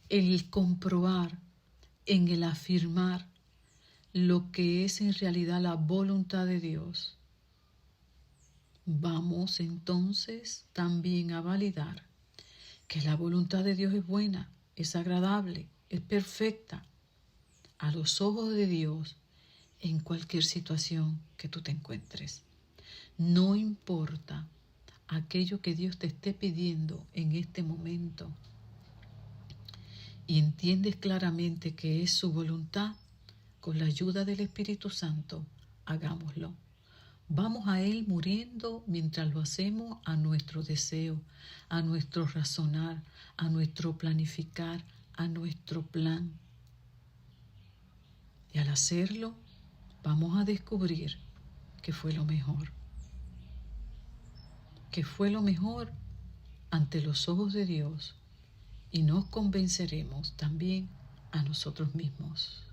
El comprobar, en el afirmar lo que es en realidad la voluntad de Dios, vamos entonces también a validar que la voluntad de Dios es buena, es agradable, es perfecta a los ojos de Dios en cualquier situación que tú te encuentres. No importa aquello que Dios te esté pidiendo en este momento y entiendes claramente que es su voluntad, con la ayuda del Espíritu Santo, hagámoslo. Vamos a Él muriendo mientras lo hacemos a nuestro deseo, a nuestro razonar, a nuestro planificar, a nuestro plan. Y al hacerlo, vamos a descubrir que fue lo mejor. Que fue lo mejor ante los ojos de Dios, y nos convenceremos también a nosotros mismos.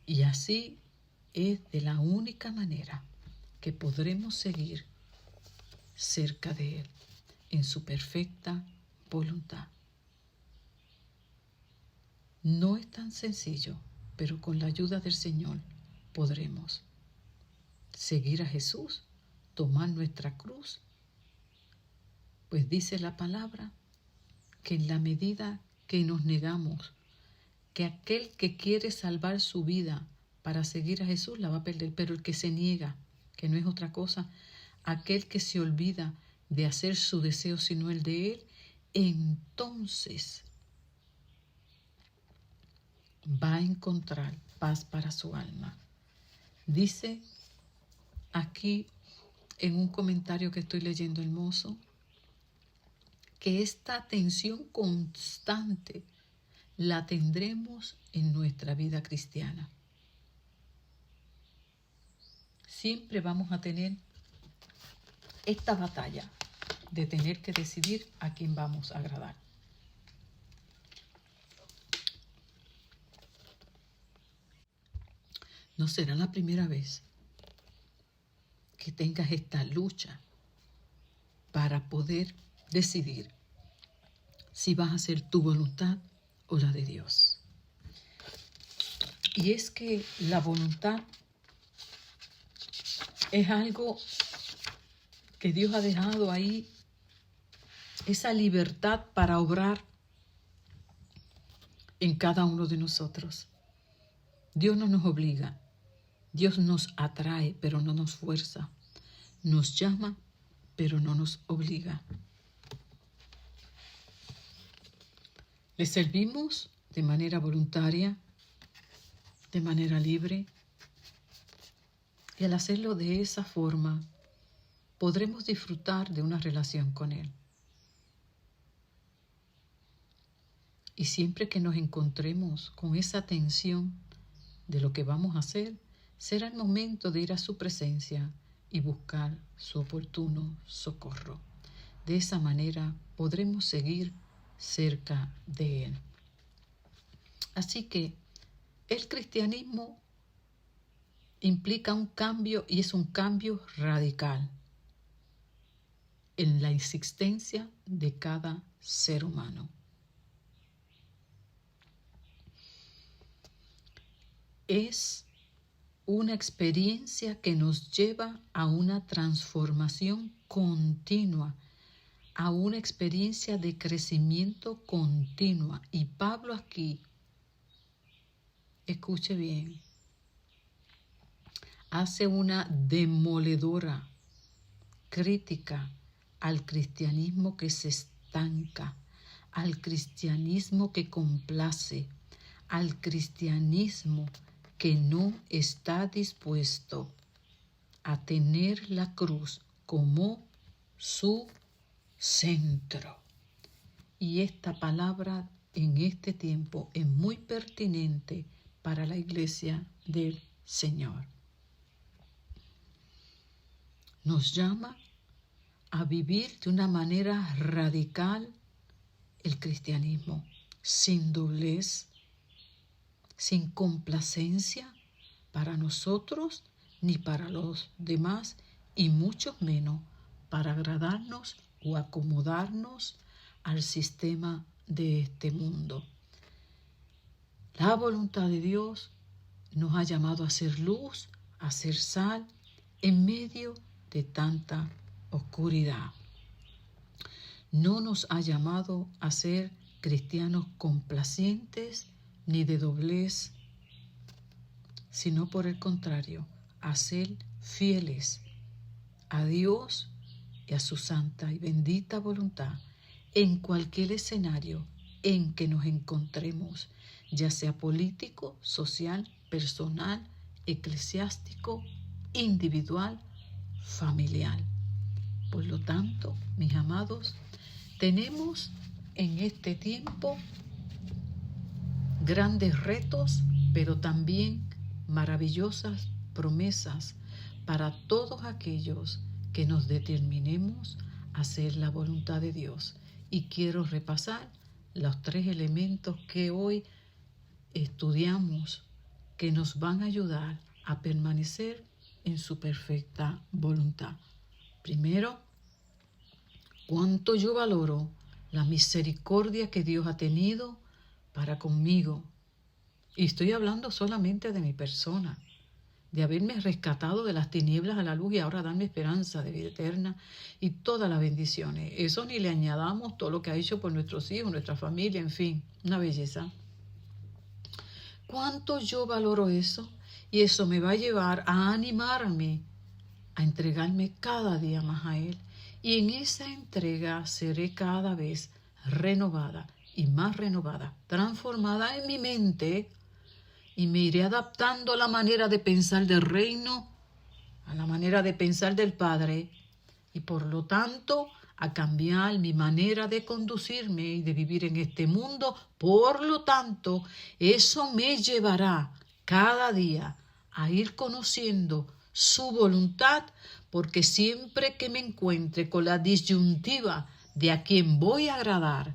Y así es de la única manera que podremos seguir cerca de Él, en su perfecta voluntad. No es tan sencillo, pero con la ayuda del Señor podremos seguir a Jesús, tomar nuestra cruz, pues dice la palabra que en la medida que nos negamos, que aquel que quiere salvar su vida para seguir a Jesús la va a perder, pero el que se niega, que no es otra cosa, aquel que se olvida de hacer su deseo sino el de Él, entonces va a encontrar paz para su alma. Dice aquí en un comentario que estoy leyendo hermoso, que esta tensión constante la tendremos en nuestra vida cristiana. Siempre vamos a tener esta batalla de tener que decidir a quién vamos a agradar. No será la primera vez que tengas esta lucha para poder decidir si vas a hacer tu voluntad o la de Dios. Y es que la voluntad es algo que Dios ha dejado ahí, esa libertad para obrar en cada uno de nosotros. Dios no nos obliga, Dios nos atrae, pero no nos fuerza, nos llama, pero no nos obliga. Le servimos de manera voluntaria, de manera libre, y al hacerlo de esa forma, podremos disfrutar de una relación con Él. Y siempre que nos encontremos con esa tensión de lo que vamos a hacer, será el momento de ir a su presencia y buscar su oportuno socorro. De esa manera podremos seguir cerca de Él. Así que el cristianismo implica un cambio, y es un cambio radical en la existencia de cada ser humano. Es una experiencia que nos lleva a una transformación continua, a una experiencia de crecimiento continua. Y Pablo aquí, escuche bien, hace una demoledora crítica al cristianismo que se estanca, al cristianismo que complace, al cristianismo que no está dispuesto a tener la cruz como su centro. Y esta palabra en este tiempo es muy pertinente para la iglesia del Señor. Nos llama a vivir de una manera radical el cristianismo, sin doblez, sin complacencia para nosotros ni para los demás, y mucho menos para agradarnos o acomodarnos al sistema de este mundo. La voluntad de Dios nos ha llamado a ser luz, a ser sal en medio de tanta oscuridad. No nos ha llamado a ser cristianos complacientes ni de doblez, sino por el contrario, a ser fieles a Dios y a su santa y bendita voluntad en cualquier escenario en que nos encontremos, ya sea político, social, personal, eclesiástico, individual, familiar. Por lo tanto, mis amados, tenemos en este tiempo grandes retos, pero también maravillosas promesas para todos aquellos que nos determinemos a hacer la voluntad de Dios. Y quiero repasar los 3 elementos que hoy estudiamos que nos van a ayudar a permanecer en su perfecta voluntad. Primero, cuánto yo valoro la misericordia que Dios ha tenido para conmigo. Y estoy hablando solamente de mi persona, de haberme rescatado de las tinieblas a la luz y ahora darme esperanza de vida eterna y todas las bendiciones. Eso ni le añadamos todo lo que ha hecho por nuestros hijos, nuestra familia, en fin, una belleza. ¿Cuánto yo valoro eso? Y eso me va a llevar a animarme, a entregarme cada día más a Él. Y en esa entrega seré cada vez renovada y más renovada, transformada en mi mente, y me iré adaptando a la manera de pensar del reino, a la manera de pensar del Padre, y por lo tanto a cambiar mi manera de conducirme y de vivir en este mundo. Por lo tanto, eso me llevará cada día a ir conociendo su voluntad, porque siempre que me encuentre con la disyuntiva de a quién voy a agradar,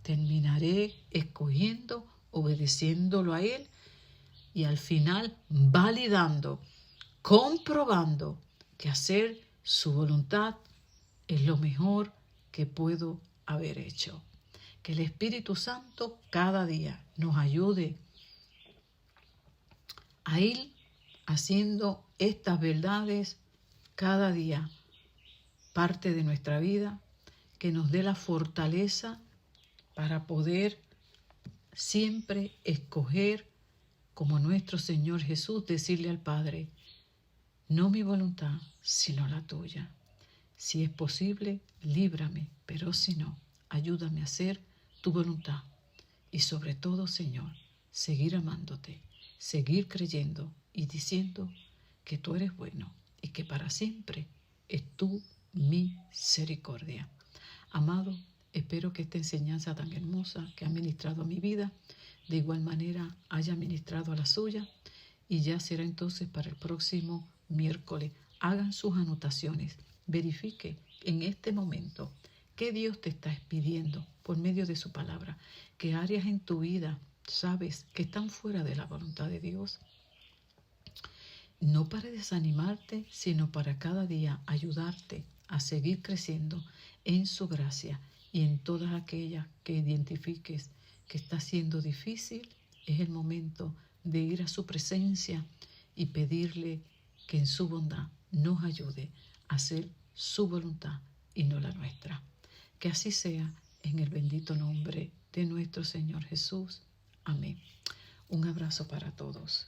terminaré escogiendo, obedeciéndolo a Él y al final validando, comprobando que hacer su voluntad es lo mejor que puedo haber hecho. Que el Espíritu Santo cada día nos ayude a ir haciendo estas verdades cada día parte de nuestra vida, que nos dé la fortaleza para poder siempre escoger como nuestro Señor Jesús, decirle al Padre, no mi voluntad, sino la tuya. Si es posible, líbrame, pero si no, ayúdame a hacer tu voluntad. Y sobre todo, Señor, seguir amándote, seguir creyendo y diciendo que tú eres bueno y que para siempre es tu misericordia. Amado, espero que esta enseñanza tan hermosa que ha ministrado a mi vida, de igual manera haya ministrado a la suya, y ya será entonces para el próximo miércoles. Hagan sus anotaciones, verifique en este momento qué Dios te está pidiendo por medio de su palabra, qué áreas en tu vida sabes que están fuera de la voluntad de Dios. No para desanimarte, sino para cada día ayudarte a seguir creciendo en su gracia, y en todas aquellas que identifiques que está siendo difícil, es el momento de ir a su presencia y pedirle que en su bondad nos ayude a hacer su voluntad y no la nuestra. Que así sea, en el bendito nombre de nuestro Señor Jesús. Amén. Un abrazo para todos.